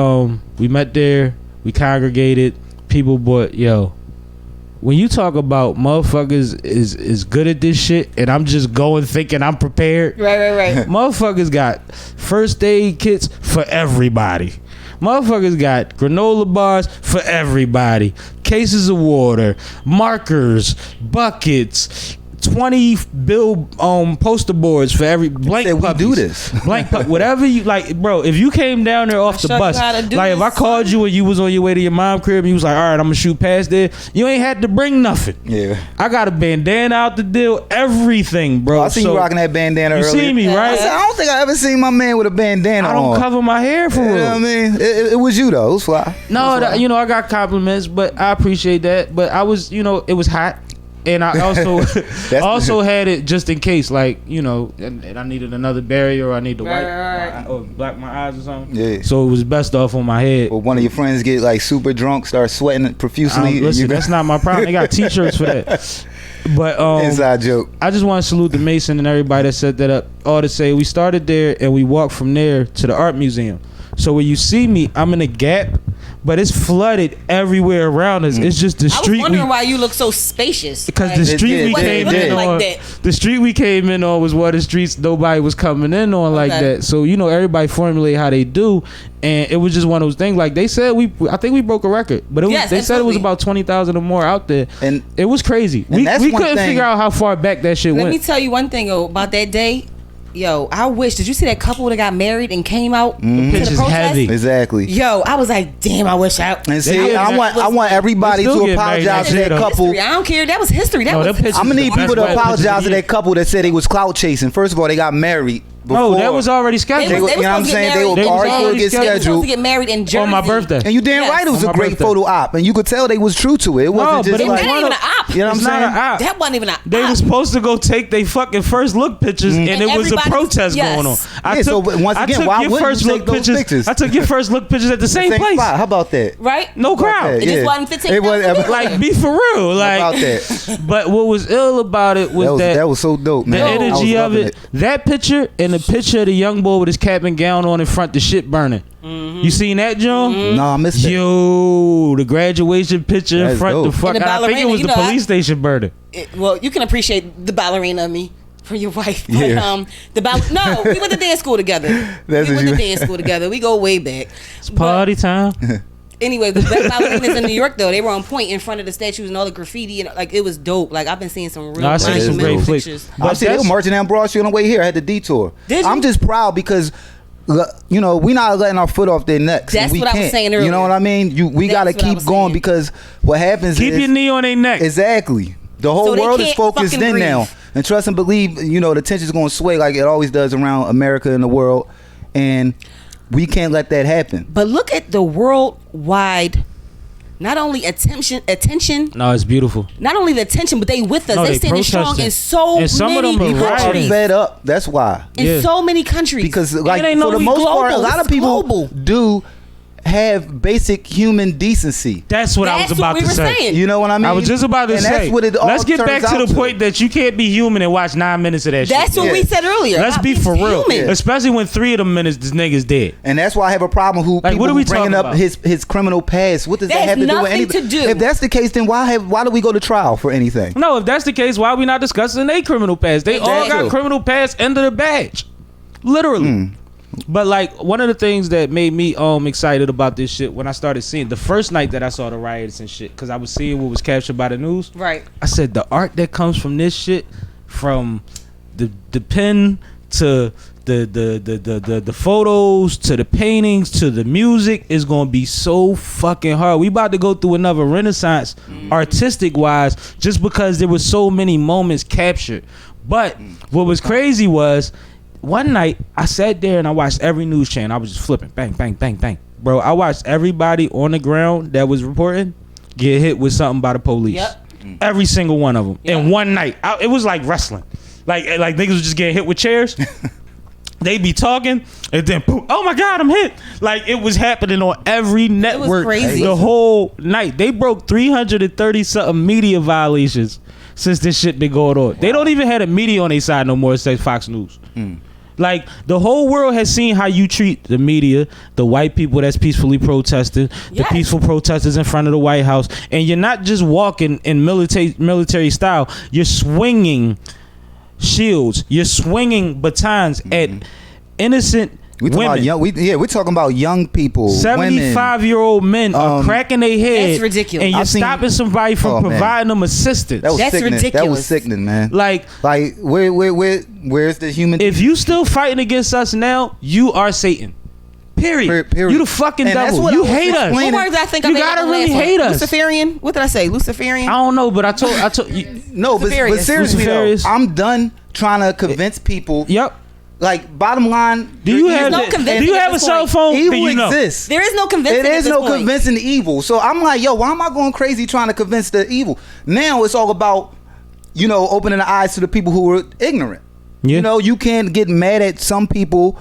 met there, we congregated, people bought, when you talk about motherfuckers is good at this shit, and I'm just going thinking I'm prepared. Right. Motherfuckers got first aid kits for everybody. Motherfuckers got granola bars for everybody. Cases of water, markers, buckets, 20 bill poster boards for every blank puppies. We do this. Blank whatever you like, bro. If you came down there off the bus, like if I called you and you was on your way to your mom's crib and you was like, all right, I'm gonna shoot past there, you ain't had to bring nothing. Yeah. I got a bandana out the deal, everything, bro. I seen you rocking that bandana earlier. You see me, right? I don't think I ever seen my man with a bandana on. I don't cover my hair for real. You know what I mean? It was you though. It was fly. No, I got compliments, but I appreciate that. But I was, it was hot. And I also had it just in case, like, and I needed another barrier, or I need to wipe or black my eyes or something. Yeah. So it was best off on my head. Or one of your friends get like super drunk, start sweating profusely. Listen, that's not my problem. They got T-shirts for that. But inside joke. I just want to salute the Mason and everybody that set that up. All to say, we started there and we walked from there to the art museum. So when you see me, I'm in a gap, but it's flooded everywhere around us. It's just the street. I was wondering why you look so spacious. Because the street we came in on, the street we came in on was one of the streets nobody was coming in on like that. So everybody formulate how they do, and it was just one of those things. Like they said, I think we broke a record, but they said it was about 20,000 or more out there, and it was crazy. We couldn't figure out how far back that shit went. Let me tell you one thing about that day. I wish. Did you see that couple that got married and came out? The picture's heavy. Exactly. I was like, damn, I wish I. And see, I want everybody to apologize to that couple. I don't care. That was history. I'm gonna need people to apologize to that couple that said they was clout chasing. First of all, they got married. No, that was already scheduled. You know what I'm saying? They were already get scheduled. Supposed to get married in Jersey on my birthday. And you damn right it was a great photo op, and you could tell they was true to it. It wasn't just like, it wasn't even an op. You know what I'm saying? That wasn't even an op. They were supposed to go take their fucking first look pictures, and it was a protest going on. I took your first look pictures. I took your first look pictures at the same place. How about that? Right? No crowd. It just wasn't 15. It wasn't like be for real. Like about that. But what was ill about it was that was so dope, man. The energy of it. That picture and the picture of the young boy with his cap and gown on in front, the shit burning. You seen that, John? No, I missed it. Yo, the graduation picture in front, the fuck. I think it was the police station burning. Well, you can appreciate the ballerina of me for your wife. But, Yeah. No, we went to dance school together. We went to dance school together. We go way back. It's party time. Anyway, the black ballerinas in New York though, they were on point in front of the statues and all the graffiti, and like it was dope. Like I've been seeing some real I seen some great pictures. flicks. I see they were marching down Broad Street on the way here. I had the detour. Did you? I'm just proud because, you know, we not letting our foot off their necks. That's we what I was saying earlier. You know what I mean? We got to That's what I keep was going saying. because what happens Keep is your knee on their neck. exactly. The whole So they world is can't focused fucking in now, breathe. and trust and believe. You know the tension's going to sway like it always does around America and the world, and we can't let that happen. But look at the worldwide, not only attention. No, it's beautiful. Not only the attention, but they with us. No, they they standing strong protesting. in so And some of many them are People are countries. fed up. That's why. In Yeah. so many countries. Because like ain't no for the we most part, a global. lot of It's people global. do have basic human decency. That's what I That's was about what we to were say. saying. You know what I mean? I was just about to and say. That's what it all Let's get back turns to out the point that you can't be human and watch 9 minutes of that That's shit. what we Yeah. said earlier. Let's about be being for real. human. Especially when 3 of them minutes this nigga's dead. And that's why I have a problem who Like, people what are we who bringing talking up about? his criminal past. What does That that, has have to do with nothing anything? to do. If that's the case, then why do we go to trial for anything? No, if that's the case, why are we not discussing their criminal past? They all Exactly. got criminal past under the badge. Literally. But like one of the things that made me excited about this shit when I started seeing the first night that I saw the riots and shit, because I was seeing what was captured by the news. Right. I said the art that comes from this shit, from the pen to the photos to the paintings to the music, is gonna be so fucking hard. We about to go through another renaissance artistic wise, just because there was so many moments captured. But what was crazy was one night I sat there and I watched every news channel. I was just flipping, bang, bang, bang, bang, bro. I watched everybody on the ground that was reporting get hit with something by the police. Yep. Every single one of them in one night. It was like wrestling. Like niggas was just getting hit with chairs. They be talking and then boom, oh my God, I'm hit. Like it was happening on every network crazy. the whole night. They broke 330 something media violations since this shit been going on. They don't even have a media on their side no more. It says Fox News. Like the whole world has seen how you treat the media, the white people that's peacefully protesting, the Yes. peaceful protesters in front of the White House, and you're not just walking in military style. You're swinging shields. You're swinging batons at innocent We talking women. about young. We're talking about young people, 75-year-old men are cracking their head. That's ridiculous. And you're I've seen- stopping somebody from Oh, man. providing them assistance. That was That's sickening. That ridiculous. was sickening, man. Like, Where's the human? if you still fighting against us now, you are Satan. Period. Period. You the fucking And that's devil. what You I was hate us. explaining. What words I think I You made gotta up on really last one? hate us. Luciferian? What did I say? Luciferian? I don't know, but I told you. No, but Luciferious. seriously though, Luciferious. I'm done trying to convince people. Yep. Like bottom line, Do you have no that- convincing Do you at have a this cell point. phone? evil Then you know. exists. There is no convincing. It at is this no point. convincing the evil. So I'm like, yo, why am I going crazy trying to convince the evil? Now it's all about, opening the eyes to the people who were ignorant. Yeah. You can't get mad at some people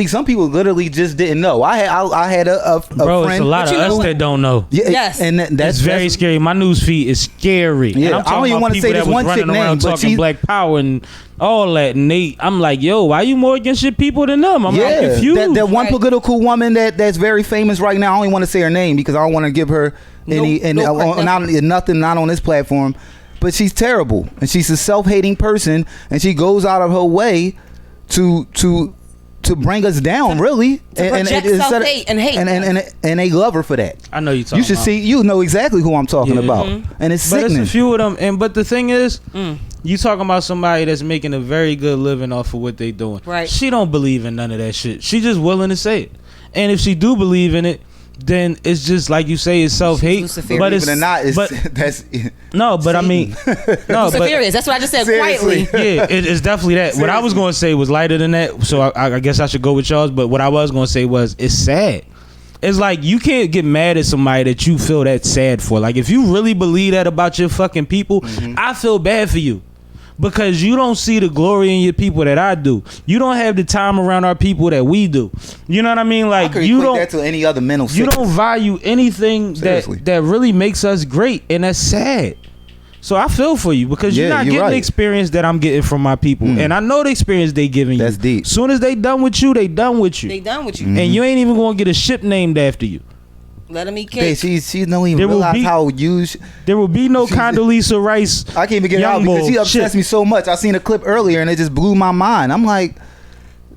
some people literally just didn't know. I had a Bro, friend. it's a lot of But you us know that don't know. Yeah, Yes. and that's That's very scary. My news feed is scary. Yeah, And I'm I don't talking even about wanna people say that this was one running chick name, around but talking she's- black power and all that. And I'm like, yo, why you more against your people than them? I'm confused. That one Right. political woman that's very famous right now. I don't even want to say her name because I don't want to give her any not on this platform. But she's terrible, and she's a self-hating person, and she goes out of her way to bring us down, really. to project self-hate and hate. and they love her for that. I know you talking You should about. see. You know exactly who I'm talking Yeah. about, and it's But sickening. it's a few of them. But the thing is, you talking about somebody that's making a very good living off of what they doing. Right. She don't believe in none of that shit. She just willing to say it. And if she do believe in it, then it's just like you say, it's self-hate. Luciferious. But it's Believe it or not, it's, but that's no. But I mean, no. But Luciferious. That's what I just said Seriously. quietly. yeah, it's definitely that. What I was going to say was lighter than that, so I guess I should go with y'all's. But what I was going to say was, it's sad. It's like you can't get mad at somebody that you feel that sad for. Like if you really believe that about your fucking people, I feel bad for you. Because you don't see the glory in your people that I do. You don't have the time around our people that we do. You know what I mean? I Like could you equate don't. that to any other mental. You sickness. don't value anything Seriously. that really makes us great, and that's sad. So I feel for you because you're Yeah, not you're getting right. the experience that I'm getting from my people, and I know the experience they giving you. That's deep. Soon as they done with you, they done with you, They done with you. and you ain't even gonna get a ship named after you. Let them eat Okay, cake. she don't even There will realize be- how used. There will be no Condoleezza Rice. I can't even get it Young out because Bull she upsets shit. me so much. I seen a clip earlier and it just blew my mind. I'm like,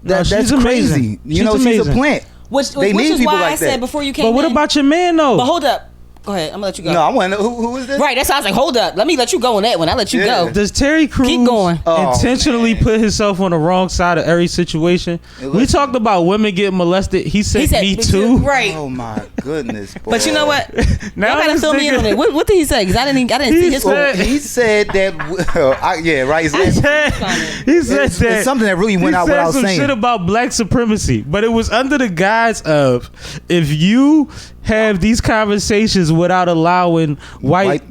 No, that's she's crazy. amazing. She's a amazing. plant. Which They is need people why like I said that. before you came But what in. about your man though? But hold up. Go ahead. I'm gonna let you go. No, I want to know who is this? Right. That's why I was like, hold up. Let me let you go on that one. I let you Yeah. go. Does Terry Crews Keep going. Oh, intentionally put himself on the wrong side of every situation? We talked about women getting molested. He said me too. Right. Oh my goodness. Boy. But you know what? Now Y'all gotta this fill me in nigga- on it. What did he say? Because I didn't see his said- quote. He said that. Yeah, right. He said It's that something that really went he out said without some saying. shit about black supremacy, but it was under the guise of if you have these conversations without allowing white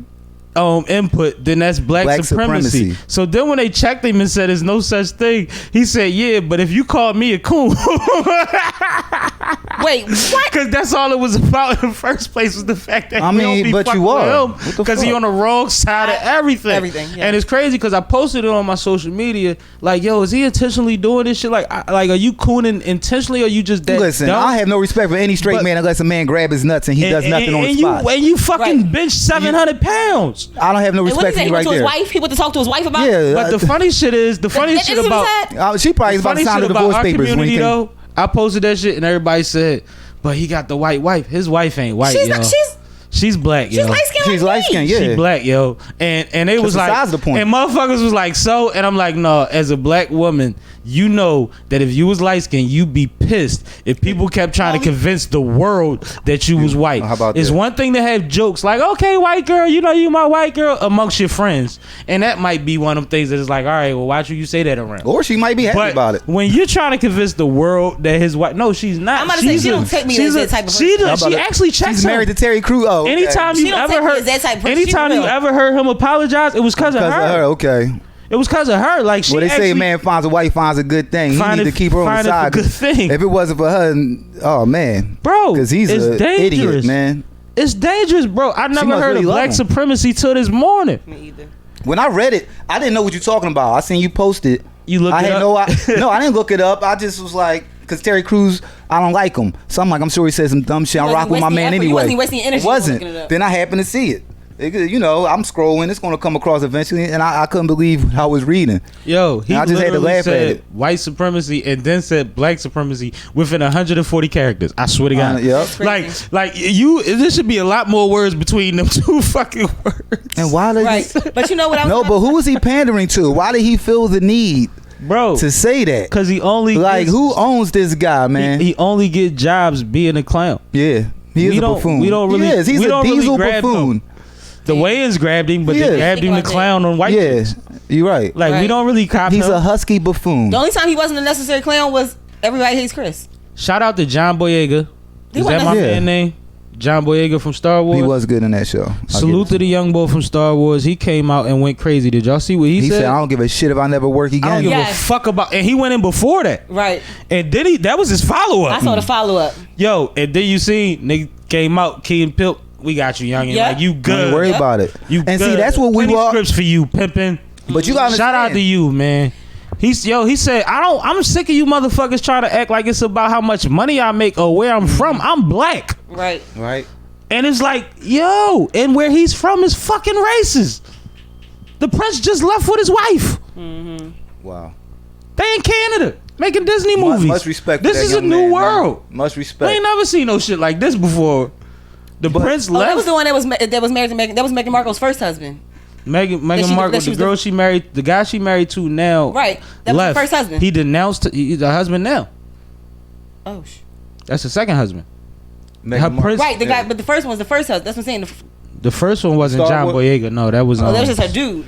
input, then that's black supremacy. So then when they checked him and said there's no such thing, he said, yeah, but if you called me a coon. Wait, what? Because that's all it was about in the first place, was the fact that I we mean, don't be but fucking you are. with him What the because he fuck? on the wrong side of everything. Everything, yeah. And it's crazy because I posted it on my social media. Like, yo, is he intentionally doing this shit? Like, are you cooning intentionally, or you just that Listen, dumb? I have no respect for any straight But- man unless a man grab his nuts and he does nothing on the spot. And you fucking Right. bench 700 pounds. I don't have no And what respect did for he say? you He went right to his there. wife? He went to talk to his wife about it? Yeah, But the funny shit is, the funny That- shit that's what about he said? she probably is about to funny sign the shit about divorce our papers when community he came. though, I posted that shit and everybody said, but he got the white wife. His wife ain't white, She's yo. not, She's black, yo. she's light skinned. She's light skinned, yeah. She black, yo. And they was like, besides the point. and motherfuckers was like, so, and I'm like, no, as a black woman, you know that if you was light skinned, you'd be pissed if people kept trying to convince the world that you was white. How about It's that? one thing to have jokes like, okay, white girl, you know you my white girl amongst your friends. And that might be one of them things that is like, all right, well, why should you say that around? Or she might be happy But about it. when you're trying to convince the world that his wife, no, she's not. I'm about to say, She's she a- don't take me she's as a- that type of She, person. does- she actually checks She's married him. to Terry Crews. Oh, okay. Anytime She you don't ever take me heard, as that type of person. She anytime you real. ever heard him apologize, it was because of Because of her, her. okay. It was because of her. Like she Well, they say actually, a man finds a wife finds a good thing. He Find need it- to keep her on the find it side. a good 'cause thing. If it wasn't for her, oh man, bro, because he's it's an dangerous, idiot, man. It's dangerous, bro. I never must heard really of love black him. supremacy till this morning. Me either. When I read it, I didn't know what you're talking about. I seen you post it. You looked I it had up? no, I didn't look it up. I just was like, because Terry Crews, I don't like him. So I'm like, I'm sure he said some dumb shit. I wasn't rock with my wasting man effort. You anyway. wasn't wasting energy It wasn't. looking it up. Then I happened to see it. You know, I'm scrolling. It's going to come across eventually, and I couldn't believe how I was reading. Yo, he I just had to literally laugh at said it. white supremacy and then said black supremacy within 140 characters. I swear to God. Yep. Like you, there should be a lot more words between them two fucking words. And why did Right. But you know what I was No, about but to who was he pandering to? Why did he feel the need Bro, to say that? because he only Like, gets, who owns this guy, man? he only get jobs being a clown. Yeah, he is We a don't- buffoon. we don't really- He is. He's we a don't really diesel grab buffoon. The Wayans grabbed him, but Yeah. they grabbed him to Think about clown on white Yeah, chicks. you're right. Like we Right. don't really cop He's him. a husky buffoon. The only time he wasn't a necessary clown was Everybody Hates Chris. Shout out to John Boyega. He Is that wasn't- my Yeah. man name? John Boyega from Star Wars. He was good in that show. I'll Salute give to it the young boy from Star Wars. He came out and went crazy. Did y'all see what he He said? said, "I don't give a shit if I never work I don't again." give Yes. a fuck about. And he went in before that. Right. And did he? That was his follow I up. saw the follow up. Yo, and then you see nigga came out, Key and Pimp. We got you, youngin. Yeah. Like you Don't good. worry Yep. about it. You And good. see, that's what we Plenty were. scripts for you, pimping. But you gotta Shout out understand. to you, man. He said, I'm sick of you motherfuckers trying to act like it's about how much money I make or where I'm from. I'm black. Right. Right. And it's like, yo, and where he's from is fucking racist. The prince just left with his wife. Wow. They in Canada making Disney movies. Much respect. for This that is a young new man, world. man. Much We respect. ain't never seen no shit like this before. The prince Oh, that left. was the one that was married to Meghan. That was Meghan Markle's first husband. Meghan she- Markle, that she the was girl the- she married, the guy she married to now, Right. That was her left. first husband. He denounced the husband now. Oh. That's the second husband. Meghan Her Markle. prince- Right. The guy, but the first one was the first husband. That's what I'm saying. The first one wasn't Star John Wars- Boyega. No, that was. Oh, that was just her dude.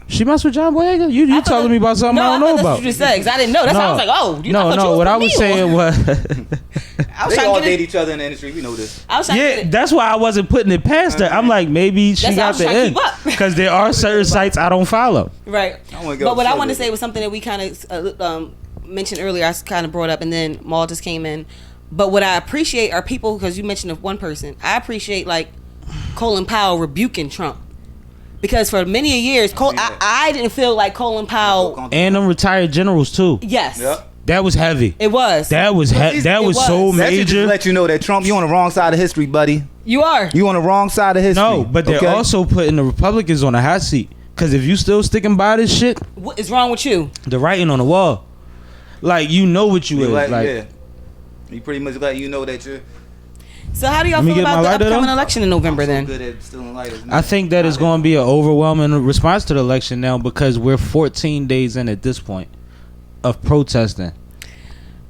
She messed with John Boyega. You I thought telling that- me about something I don't know thought that's about? what you just said, 'cause I didn't know. That's why I was like, oh, you no, I thought no. you What I putting was me saying on. was, I was They trying all to date get it. each other in the industry. We know this. I was trying to yeah, get it. that's why I wasn't putting it past her. I'm like, maybe she That's why I got was the trying to end keep up. because there are certain sites I don't follow. Right. I wanna go But what I further. wanted to say was something that we kind of mentioned earlier. I kind of brought up, and then Maul just came in. But what I appreciate are people, because you mentioned of one person. I appreciate like Colin Powell rebuking Trump. Because for many years, I didn't feel like Colin Powell. And them retired generals too. Yes, Yep. That was heavy. it was. That was It so was. That should just major. let you know that Trump, you on the wrong side of history, buddy. You are. You on the wrong side of history. No, but they're okay? also putting the Republicans on a hot seat. Because if you still sticking by this shit, What is wrong with you? the writing on the wall. Like, you know what you Yeah, is. Like, yeah. He pretty much let you know that you're So how do y'all Let me feel get about my the lighter, upcoming though. election in November then? good at stealing lighters. I think that it's going to be an overwhelming response to the election now because we're 14 days in at this point of protesting.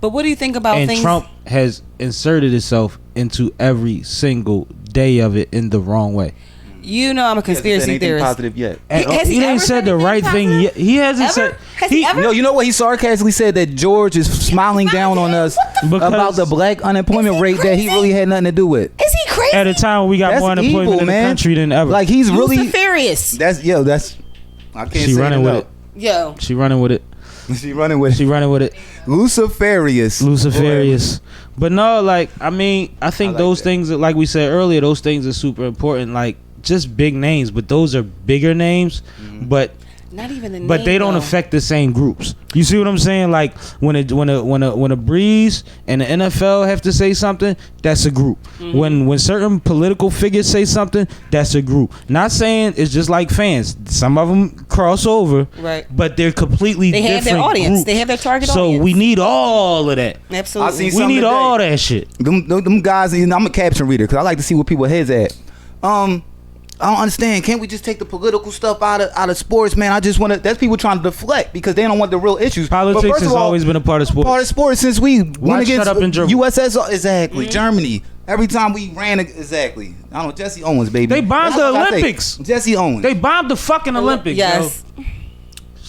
But what do you think about And things? Trump has inserted itself into every single day of it in the wrong way. You know I'm a conspiracy theorist. positive yet. And, Has he he ain't ever said said the anything right thing positive? yet. He hasn't Ever? said. Has he ever? You know what? He sarcastically said that George is smiling down on us Because- about the black unemployment Is he rate that he crazy? really had nothing to do with. Is he crazy? At a time when we got That's more unemployment evil, in man. the country than ever. Like he's really. Luciferious. That's. I can't she say running it with enough. it. Yo. She running with it. She running with She running with it. Luciferious. Luciferious. But no, like I mean, I think I like those that. things, like we said earlier, those things are super important. Like just big names, but those are bigger names. But Not even the name. but they don't though. affect the same groups. You see what I'm saying? Like when a Breeze and the NFL have to say something, that's a group. When certain political figures say something, that's a group. Not saying it's just like fans. Some of them cross over, Right. but they're completely They have different their audience. groups. They have their target so audience. we need all of that. Absolutely. I see We Something need today. all that shit. Them guys. You know, I'm a caption reader because I like to see where people heads at. I don't understand. Can't we just take the political stuff out of sports, man? I just want to. That's people trying to deflect because they don't want the real issues. But Politics first has of all, always been a part of sports. Part of sports since we went Watch against Shut Up in Germany. USSR. Exactly, Germany. Every time we ran, exactly. I don't know, Jesse Owens, baby. They bombed That's the what I say. Olympics. Jesse Owens. They bombed the fucking Olympics. Yes.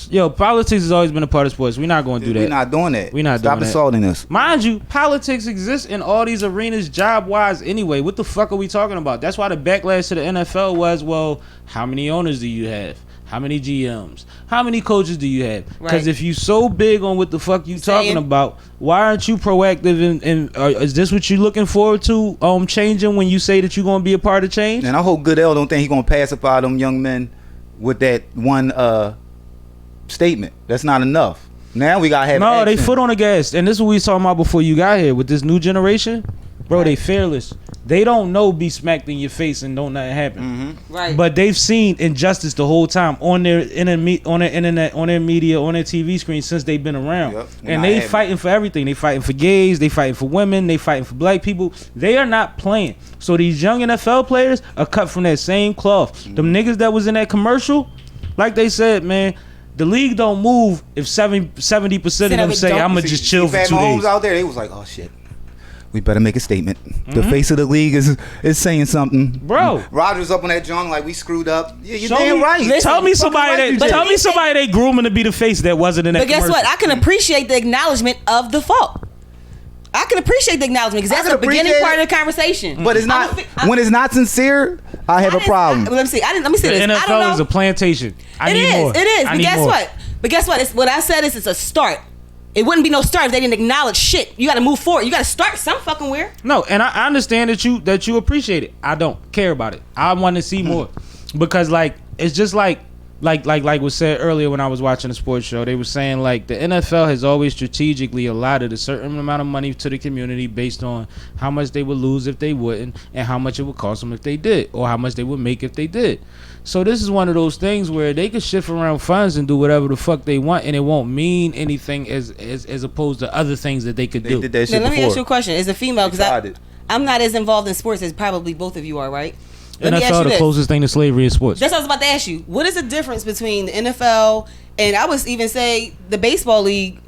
Yo, politics has always been a part of sports. We're not going to do that. We're not doing that. We not Stop doing that. assaulting us. Mind you, politics exists in all these arenas job-wise anyway. What the fuck are we talking about? That's why the backlash to the NFL was, well, how many owners do you have? How many GMs? How many coaches do you have? Because Right. if you so big on what the fuck you talking Saying- about, why aren't you proactive in is this what you looking forward to changing when you say that you're going to be a part of change? And I hope Goodell don't think he gonna pacify them young men with that one statement. That's not enough. Now we gotta have No, they action. foot on the gas. And this is what we was talking about before you got here with this new generation. Bro, they fearless. They don't know be smacked in your face and don't nothing happen. Right. But they've seen injustice the whole time on their internet, on their media, on their TV screen since they've been around. Yep. And Not they having fighting for everything. They fighting for gays. They fighting for women. They fighting for black people. They are not playing. So these young NFL players are cut from that same cloth. Them niggas that was in that commercial, like they said, man, the league don't move if 70% of them say, I'm going to just chill for 2 Mahomes days. out there, they was like, oh shit. We better make a statement. The Mm-hmm. face of the league is saying something. Bro. Rodgers up on that joint like we screwed up. Yeah, you're Show damn me- right. Tell me Fucking somebody right you that did. tell me somebody they grooming to be the face that wasn't in that But guess commercial. what? I can appreciate the acknowledgement of the fault. I can appreciate the acknowledgement because that's can the beginning appreciate part it. of the conversation. But it's not when it's not sincere, I have a problem. Let me see. Let me see The this. I don't NFL know. is a plantation. I It need is. more. It is. I But need guess more. what? But guess what? What I said is it's a start. It wouldn't be no start if they didn't acknowledge shit. You got to move forward. You got to start some fucking where. No, and I understand that you appreciate it. I don't care about it. I want to see more because it's just like was said earlier when I was watching the sports show. They were saying like the NFL has always strategically allotted a certain amount of money to the community based on how much they would lose if they wouldn't, and how much it would cost them if they did, or how much they would make if they did. So this is one of those things where they could shift around funds and do whatever the fuck they want, and it won't mean anything as opposed to other things that they could They do. did that Now, shit let me ask you a before. question. As a female, They tried because it. I'm not as involved in sports as probably both of you are, right? Let me ask NFL you the this. closest thing to slavery in sports. That's what I was about to ask you. What is the difference between the NFL and I would even say the baseball league?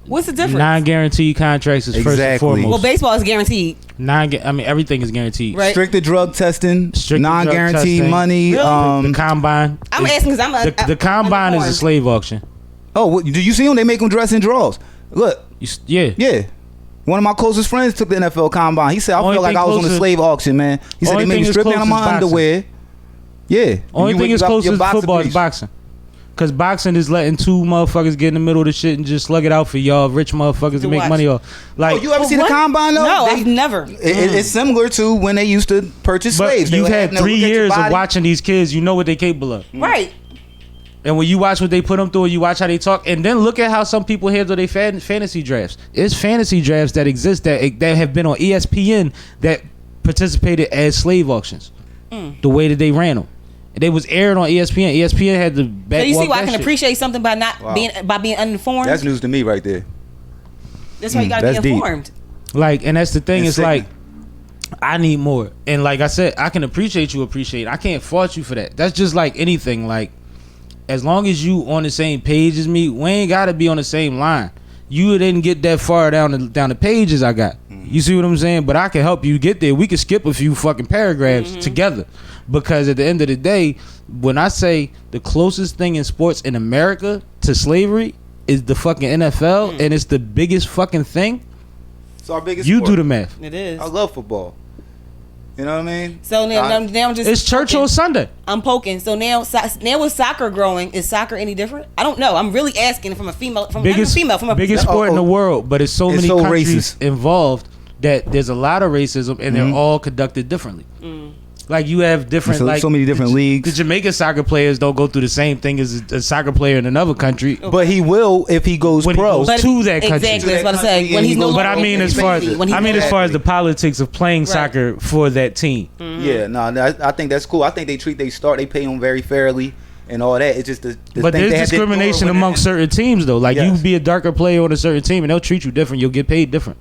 What's the difference? Non-guaranteed contracts is first and Exactly. foremost. Well, baseball is guaranteed. Everything is guaranteed. Right. Stricter drug testing, Stricter drug non-guaranteed testing. money. Really? The combine. I'm asking because I'm a, The combine is a uninformed. slave auction. Do you see them? They make them dress in draws. Look, Yeah. yeah. One of my closest friends took the NFL combine. He said, I Only feel like thing I was on a closest- slave auction, man. He said Only they made thing me is strip down closest my boxing. underwear. Yeah. Only You thing went is up your closest to boxer football is briefs. boxing. Because boxing is letting two motherfuckers get in the middle of the shit and just slug it out for y'all rich motherfuckers to To make watch. money off. Like, Oh, you ever Well, see what? the combine though? No, They- I've never. It's similar to when they used to purchase but slaves. They you've would had have no 3 look at your years of body. watching these kids. You know what they capable of. Right. And when you watch what they put them through, and you watch how they talk, and then look at how some people handle their fantasy drafts. It's fantasy drafts that exist that have been on ESPN that participated as slave auctions. The way that they ran them, they was aired on ESPN. ESPN had the back. So you see why I that can shit. appreciate something by not Wow. being uninformed. That's news to me right there. That's why you gotta that's be deep. informed. Like, and that's the thing. It's It's like, I need more. And like I said, I can appreciate you. I can't fault you for that. That's just like anything. Like, as long as you on the same page as me, we ain't got to be on the same line. You didn't get that far down the pages I got. You see what I'm saying? But I can help you get there. We can skip a few fucking paragraphs together. Because at the end of the day, when I say the closest thing in sports in America to slavery is the fucking NFL, and it's the biggest fucking thing, It's our biggest you sport. do the math. It is. I love football. You know what I mean? So now I'm just. It's church poking. on Sunday. I'm poking. So now with soccer growing, is soccer any different? I don't know. I'm really asking from a female. From Biggest sport in the world, but it's so many so countries racist. involved that there's a lot of racism, and they're all conducted differently. Like, you have different, so many different leagues. The Jamaican soccer players don't go through the same thing as a soccer player in another country. But he will if he goes When he pro. goes to that country. Exactly. That's what I say. Yeah, When he's no But I longer mean, in as the far as city, when he's as far as the politics of playing soccer for that team. Yeah, no, I think that's cool. I think they pay them very fairly and all that. It's just the But thing there's they had to discrimination ignore amongst certain teams, though. Like, Yes. you be a darker player on a certain team, and they'll treat you different. You'll get paid different.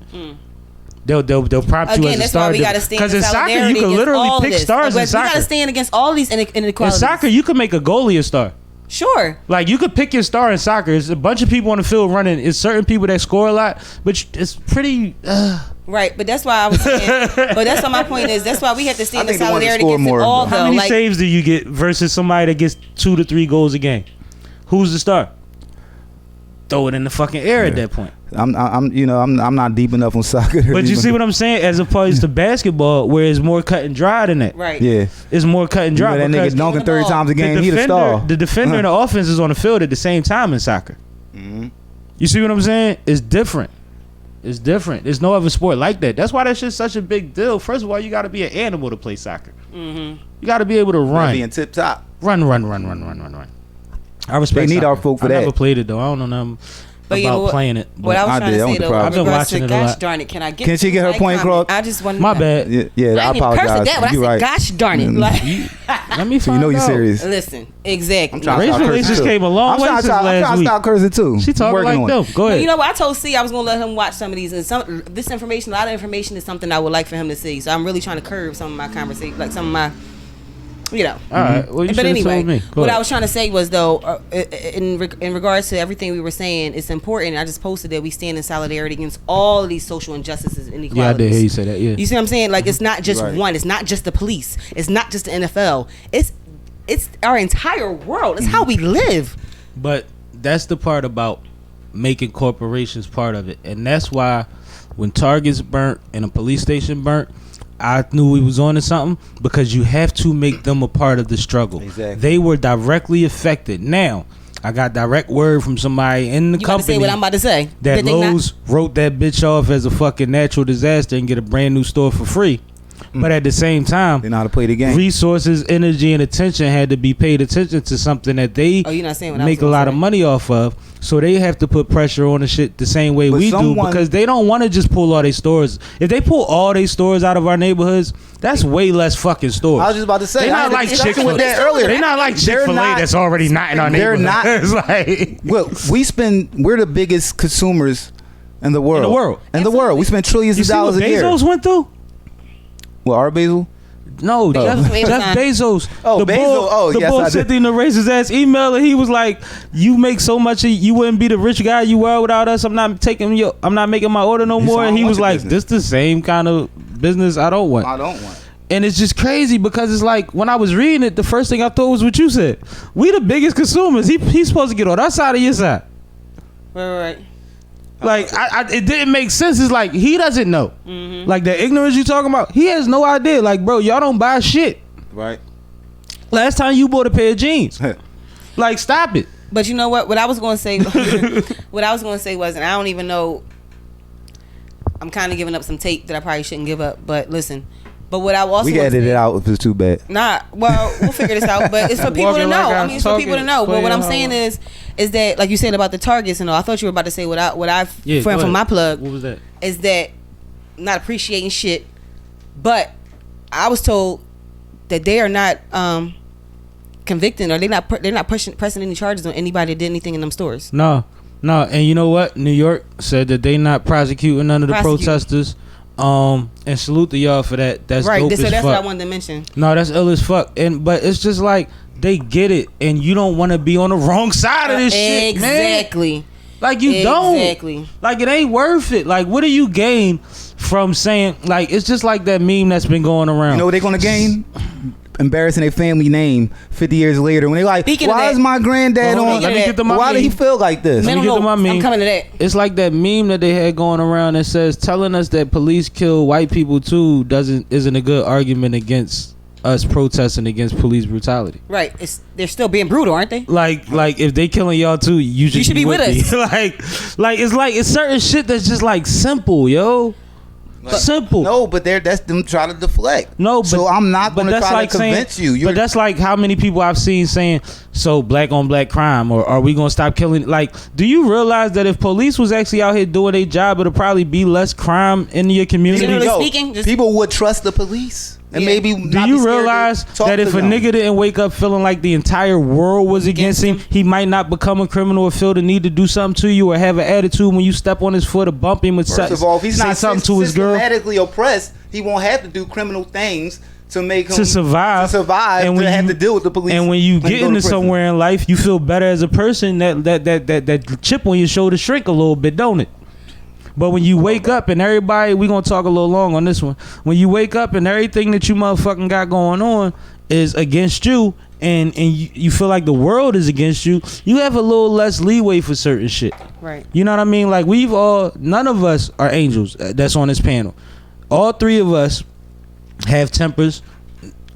They'll prompt you Again, as a that's star. why we got to stand Because in in soccer, solidarity you can against literally all pick this. stars But in soccer. We got to stand against all these In inequalities. soccer, you can make a goalie a star. Sure. Like, you could pick your star in soccer. There's a bunch of people on the field running. It's certain people that score a lot, but it's pretty. Right, but that's why I was saying. But that's what my point is. That's why we have to stand I in think the ones that solidarity score against more, it all. though. How Though, many saves do you get versus somebody that gets 2 to 3 goals a game? Who's the star? Throw it in the fucking air at that point. I'm not deep enough on soccer. But you see what I'm saying? As opposed to basketball, where it's more cut and dry than that. Right. Yeah. It's more cut and dry. That because nigga dunking 30 times a the game, he the star. The defender and the offense is on the field at the same time in soccer. You see what I'm saying? It's different. It's different. There's no other sport like that. That's why that shit's such a big deal. First of all, you got to be an animal to play soccer. You got to be able to run. Being tip top. Run. I respect They need soccer. our folk for I that. never played it, though. I don't know nothing But about yeah, playing it. What I was I trying did. to I say want the though, problem. I've been regards watching to it a gosh lot. darn it, can I get? Can she get her my point comment? across? I just want. My bad. Yeah, I I didn't even curse apologize. at that, but I You're said, right. "Gosh darn it!" Like, Let me So find you know you're out. serious. listen, exactly. trying to Race stop cursing relations too. came a long I'm way trying since to last week. stop cursing too. She talking Working like on it. them. Go But ahead. you know what? I told C I was gonna let him watch some of these, and some this information, a lot of information is something I would like for him to see. So I'm really trying to curb some of my conversation, like some of my, you know. All right. Well, you But should have anyway, told me. Go what ahead. I was trying to say was though, in regards to everything we were saying, it's important. I just posted that we stand in solidarity against all of these social injustices and inequalities. Yeah, I did hear you say that. Yeah. You see what I'm saying? Like, it's not just Right. one. It's not just the police. It's not just the NFL. It's our entire world. It's how we live. But that's the part about making corporations part of it. And that's why when Target's burnt and a police station burnt, I knew we was on to something, because you have to make them a part of the struggle. Exactly. They were directly affected. Now, I got direct word from somebody in the You about to say company what I'm about to say? that Did they not- Lowe's wrote that bitch off as a fucking natural disaster and get a brand new store for free. But at the same time, They know how to play the game. resources, energy, and attention had to be paid attention to something that they Oh, you're not saying what I make was a gonna lot say. of money off of. So they have to put pressure on the shit the same way But we do, someone- because they don't want to just pull all their stores. If they pull all their stores out of our neighborhoods, that's way less fucking stores. I was just about to say. They're I not had a like discussion Chick-fil-A. with that earlier. They're not like They're Chick-fil-A not- that's already not in our They're neighborhood. not- It's like, Well, we're the biggest consumers in the world. In the world. In the world. We spend trillions you of see what dollars a year. Bezos went through? What, our Basil? No, Jeff Bezos. Oh, the Bezos. bull, Oh, the yes, bull I sent did. him a racist ass email, and he was like, "You make so much, you wouldn't be the rich guy you were without us. I'm not making my order no He more." said, And "I he want was your like, business." "This the same kind of business I don't want." I don't want. And it's just crazy, because it's like, when I was reading it, the first thing I thought was what you said. We the biggest consumers. He's supposed to get on our side or your side. Right. Like, it didn't make sense. It's like, he doesn't know. Like, the ignorance you talking about, he has no idea. Like, bro, y'all don't buy shit. Right. Last time you bought a pair of jeans. Like, stop it. But you know what? What I was going to say, was, and I don't even know. I'm kind of giving up some tape that I probably shouldn't give up. But listen, but what I also We can edit it out if it's too bad. Nah, well, we'll figure this out. But it's for people to Walking know. like I I'm mean, it's for people to talking, know. But what playing I'm how- saying is that, like you said about the Targets and all. I thought you were about to say what I Yeah, from go my ahead. plug. What was that? Is that not appreciating shit? But I was told that they are not convicting, or they're not pressing any charges on anybody that did anything in them stores. No. No, and you know what? New York said that they not prosecuting none of the protesters. And salute to y'all for that. That's right. Dope So as that's fuck. what I wanted to mention. No, that's ill as fuck. But it's just like they get it, and you don't want to be on the wrong side of this shit, man. Exactly. Like you don't. Like it ain't worth it. Like what do you gain from saying like it's just like that meme that's been going around. You know what they're gonna gain? Embarrassing their family name 50 years later when they're like, Speaking why is my granddad on? Let me get to my Why meme. did he feel like this? Let me get to my meme. I'm coming to that. It's like that meme that they had going around that says telling us that police kill white people too isn't a good argument against us protesting against police brutality. Right. They're still being brutal, aren't they? Like if they killing y'all too, you should be with us. it's certain shit that's just like simple, yo. Simple. No, but that's them trying to deflect. No, so I'm not going to try to convince you. But that's like how many people I've seen saying, so black on black crime, or are we going to stop killing? Like, do you realize that if police was actually out here doing their job, it'll probably be less crime in your community? Generally speaking, people would trust the police. And maybe do you realize that if a nigga didn't wake up feeling like the entire world was against him, he might not become a criminal or feel the need to do something to you or have an attitude when you step on his foot or bump him with First of all, if he's say not something to his girl, systematically oppressed, he won't have to do criminal things to make him to survive and when have to deal with the police. And when you get into somewhere in life, you feel better as a person. That chip on your shoulder shrink a little bit, don't it? But when you wake up and everybody, we gonna talk a little long on this one. When you wake up and everything that you motherfucking got going on is against you, and you feel like the world is against you, you have a little less leeway for certain shit. Right. You know what I mean? Like none of us are angels that's on this panel. All three of us have tempers.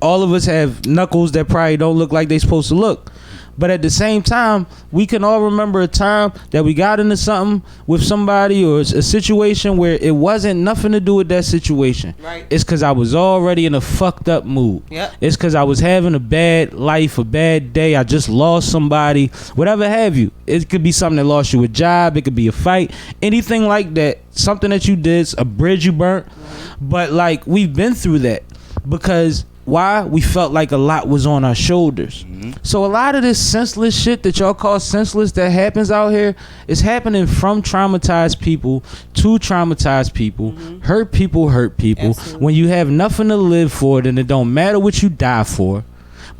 All of us have knuckles that probably don't look like they supposed to look. But at the same time, we can all remember a time that we got into something with somebody or a situation where it wasn't nothing to do with that situation. Right. It's because I was already in a fucked up mood. Yep. It's because I was having a bad life, a bad day. I just lost somebody, whatever have you. It could be something that lost you a job. It could be a fight, anything like that. Something that you did, a bridge you burnt. Mm-hmm. But like we've been through that because why? We felt like a lot was on our shoulders. Mm-hmm. So a lot of this senseless shit that y'all call senseless that happens out here is happening from traumatized people to traumatized people. Mm-hmm. Hurt people. Absolutely. When you have nothing to live for, then it don't matter what you die for.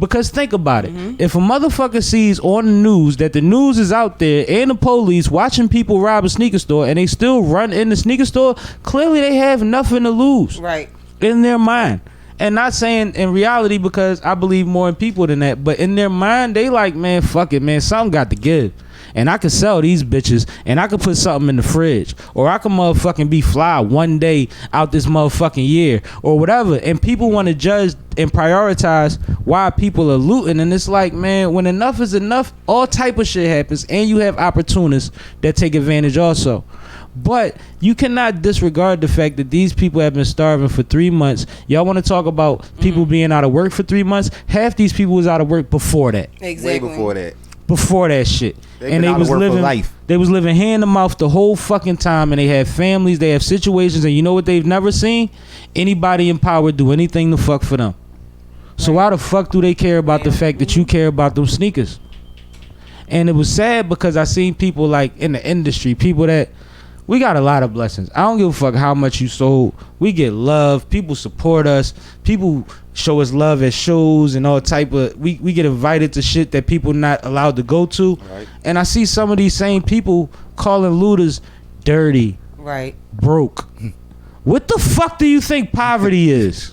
Because think about it. Mm-hmm. If a motherfucker sees on the news that the news is out there and the police watching people rob a sneaker store and they still run in the sneaker store, clearly they have nothing to lose. Right. In their mind. And not saying in reality, because I believe more in people than that, but in their mind, they like, man, fuck it, man, something got to give. And I could sell these bitches, and I could put something in the fridge, or I could motherfucking be fly one day out this motherfucking year, or whatever. And people want to judge and prioritize why people are looting. And it's like, man, when enough is enough, all type of shit happens, and you have opportunists that take advantage also. But you cannot disregard the fact that these people have been starving for 3 months. Y'all want to talk about people being out of work for 3 months? Half these people was out of work before that. Exactly. Way before that. Before that shit. And they was living life. They was living hand to mouth the whole fucking time, and they have families, they have situations, and you know what they've never seen? Anybody in power do anything to fuck for them. So why the fuck do they care about the fact that you care about them sneakers? And it was sad because I seen people like in the industry, people that we got a lot of blessings. I don't give a fuck how much you sold. We get love. People support us. People show us love at shows and all type of. We get invited to shit that people not allowed to go to. Right. And I see some of these same people calling looters dirty, right, broke. What the fuck do you think poverty is?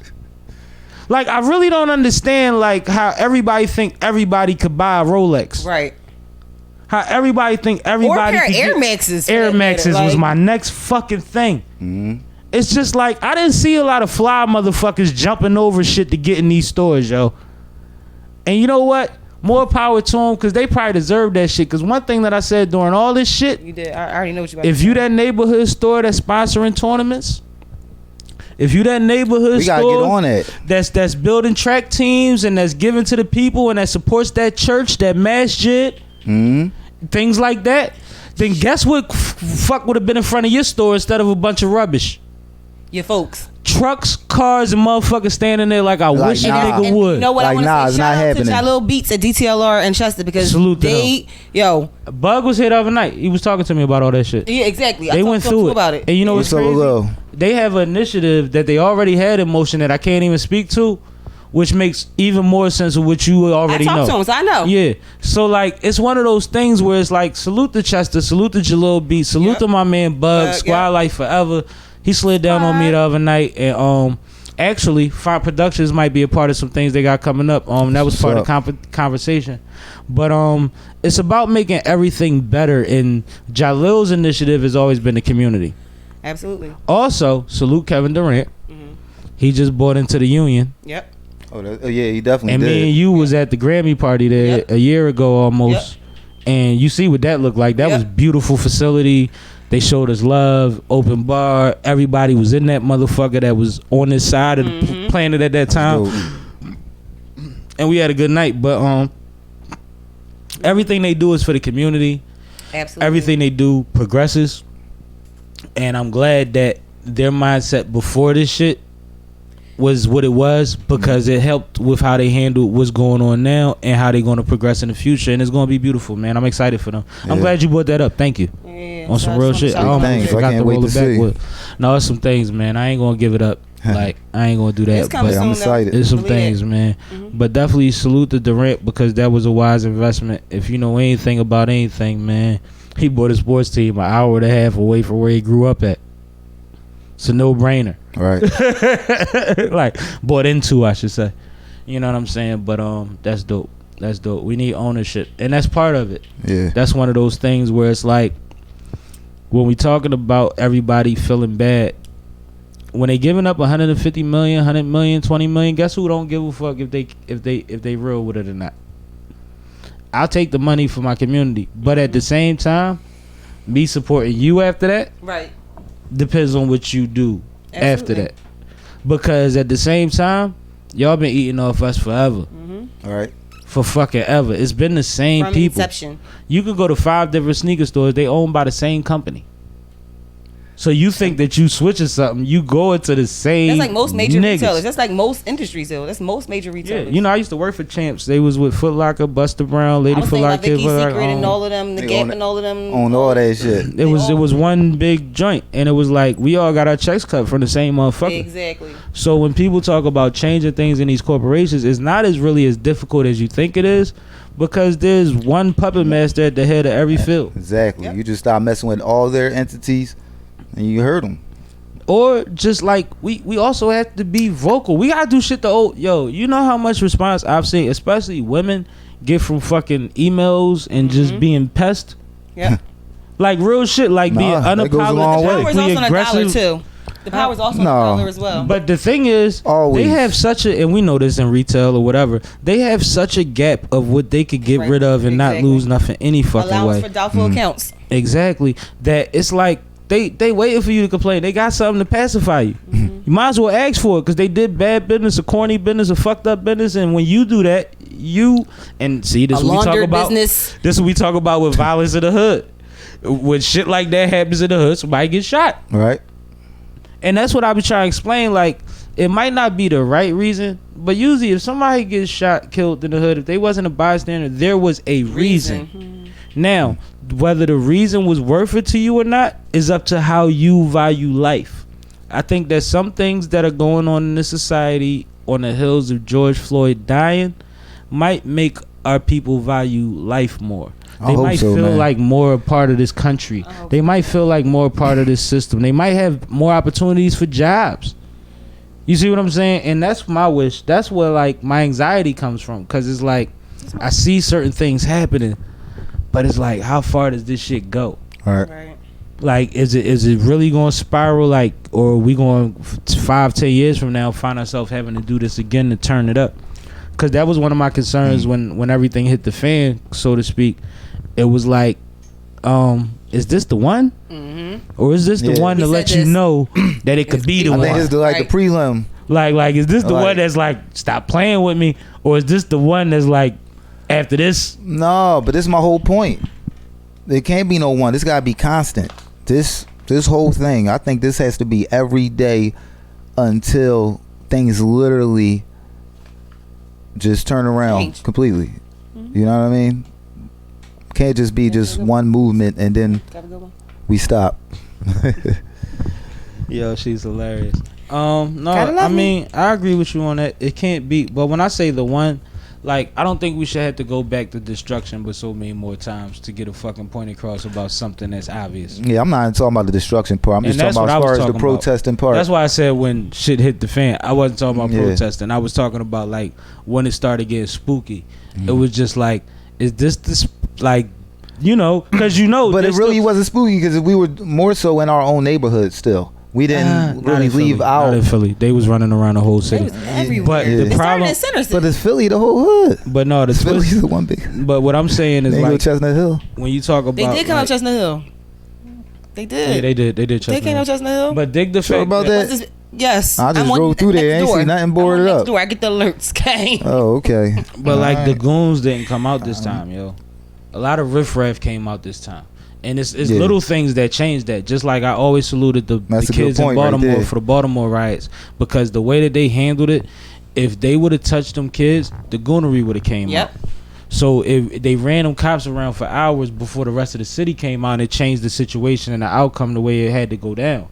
Like, I really don't understand like how everybody think everybody could buy a Rolex. Right. How everybody think everybody or could Air Maxes. Air Maxes like, was my next fucking thing. Mm-hmm. It's just like I didn't see a lot of fly motherfuckers jumping over shit to get in these stores, yo. And you know what? More power to them because they probably deserve that shit. Because one thing that I said during all this shit, you did. I already know what you about if to you say. that neighborhood store that's sponsoring tournaments, if you that neighborhood we gotta store get on it. That's building track teams and that's giving to the people and that supports that church, that masjid, things like that, then guess what fuck would have been in front of your store instead of a bunch of rubbish? Your folks. trucks, cars, and motherfuckers standing there like I Like, wish a nah. nigga And would. you know what Like, I want nah, to it's say? not Shout out happening. to Jalil Beats at DTLR and Chester because Salute to they, yo, Bug was here the other night. He was talking to me about all that shit. yeah, exactly. I They talked went to him through too it. about it. And you know what's So crazy? low. They have an initiative that they already had in motion that I can't even speak to, which makes even more sense of what you I already know. talked to him, so I know. Yeah. So like it's one of those things where it's like salute to Chester, salute to Jalil Beat, salute Yep. to my man Bug, Squad yep. Life Forever. He slid down on me the other night and actually Fire Productions might be a part of some things they got coming up. That was part of the conversation. But it's about making everything better, and Jalil's initiative has always been the community. Absolutely. Also, salute Kevin Durant. He just bought into the union. Yep. Oh, yeah, he definitely And did. me and you was at the Grammy party there Yep. a year ago almost. And you see what that looked like. That was beautiful facility. They showed us love, open bar. Everybody was in that motherfucker that was on this side of the planet at that time. Dope. And we had a good night. But everything they do is for the community. Absolutely. Everything they do progresses. And I'm glad that their mindset before this shit was what it was, because it helped with how they handled what's going on now and how they're going to progress in the future, and it's going to be beautiful, man. I'm excited for them. I'm Yeah. glad you brought that up. Thank you. Yeah, On some real shit. I almost Thanks. I forgot can't to wait roll to it back see. with. No, it's some things, man. I ain't going to give it up. Like, I ain't going to do It's that. coming But I'm soon, excited. though. it's some Believe things, it. man. But definitely salute to Durant, because that was a wise investment. If you know anything about anything, man, he bought a sports team an hour and a half away from where he grew up at. It's a no-brainer. Right. Like, bought into, I should say. You know what I'm saying? But that's dope. That's dope. We need ownership, and that's part of it. Yeah. That's one of those things where it's like, when we talking about everybody feeling bad, when they giving up 150 million, 100 million, 20 million, guess who don't give a fuck if they real with it or not? I'll take the money for my community, but at the same time, me supporting you after that Right. depends on what you do after Absolutely. that. Because at the same time, y'all been eating off us forever. All right. For fucking ever. It's been the same From people. inception. You can go to 5 different sneaker stores. They owned by the same company. So you think that you switching something, you go into the same That's like most major niggas. retailers. That's like most industries, though. That's most major Yeah, retailers. you know, I used to work for Champs. They was with Foot Locker, Buster Brown, Lady I was Foot thinking about Locker. Vicky's Foot Secret Locker, and all of them, the They Gap own and all of them. On all that shit. It was one big joint, and it was like we all got our checks cut from the same motherfucker. Exactly. So when people talk about changing things in these corporations, it's not as really as difficult as you think it is, because there's one puppet master at the head of every field. Exactly. Yep. You just start messing with all their entities, and you hurt them. Or just like we also have to be vocal. We gotta do shit you know how much response I've seen, especially women, get from fucking emails and just being pest. Yep. Like real shit, like being Nah, that goes a long way. The power's also unapologetically on a dollar, aggressive. too. The power's also No. on a dollar as well. But the thing is, Always. they have such a, and we know this in retail or whatever, they have such a gap of what they could get Right. ent of and not Exactly. lose nothing any fucking Allowance way. for doubtful accounts. Exactly. That it's like they waiting for you to complain. They got something to pacify you. You might as well ask for it, because they did bad business, a corny business, a fucked up business, and when you do that, you and see this A is what we talk laundered about. business. This is what we talk about with violence in the hood. When shit like that happens in the hood, somebody gets shot. Right. And that's what I be trying to explain. Like, it might not be the right reason, but usually if somebody gets shot, killed in the hood, if they wasn't a bystander, there was a reason. Now, whether the reason was worth it to you or not is up to how you value life. I think there's some things that are going on in this society on the heels of George Floyd dying might make our people value life more. They hope might so, feel man. like more a part of this country. They might feel like more a part of this system. They might have more opportunities for jobs. You see what I'm saying? And that's my wish. That's where like my anxiety comes from, because it's like I see certain things happening, but it's like, how far does this shit go? All right. Right. Like, is it really going to spiral? Like, or are we going 5-10 years from now find ourselves having to do this again to turn it up? Because that was one of my concerns when everything hit the fan, so to speak. It was like, is this the one? Or is this the Yeah. one to He let said you this. know that it could be the I one? think it's like Right. the prelim. Like, is this the Like- one that's like, stop playing with me? Or is this the one that's like, after this? No, but this is my whole point. There can't be no one. This gotta be constant. This whole thing. I think this has to be every day until things literally just turn around Change. completely. You know what I mean? Can't just be just one movement and then we stop. Yo, she's hilarious. No, Gotta love I mean, I agree with you on that. It can't be, but when I say the one, like, I don't think we should have to go back to destruction but so many more times to get a fucking point across about something that's obvious. Yeah, I'm not even talking about the destruction part. I'm And just talking that's about what I as was far as the talking about. protesting part. That's why I said when shit hit the fan, I wasn't talking about Yeah. protesting. I was talking about, like, when it started getting spooky. It was just like, is this like, you know, because you know. But it there's really still- wasn't spooky because we were more so in our own neighborhood still. We didn't Not really in Philly. leave Not out. in Philly. They was running around the whole They city. was everywhere. But the It started problem- in Center City. But it's Philly, the whole hood. But no, the Philly's twist. the one big. But what I'm saying is, They go like, Chestnut Hill. when you talk about, They did come like, out Chestnut Hill. They did. Yeah, they did. They did. They came out Chestnut Hill. But dig the Sure fact about that? What's this- Yes. I just I'm on drove through there. next I ain't door. see nothing I'm boarded on next up. door. I get the alerts. Okay. Oh, okay. But like the Alright. goons didn't come out this time, yo. A lot of riffraff came out this time, and it's Yeah. little things that changed that. Just like I always saluted the That's a good kids in point right Baltimore there. for the Baltimore riots, because the way that they handled it, if they would have touched them kids, the goonery would have came Yep. out. So if they ran them cops around for hours before the rest of the city came out, it changed the situation and the outcome the way it had to go down.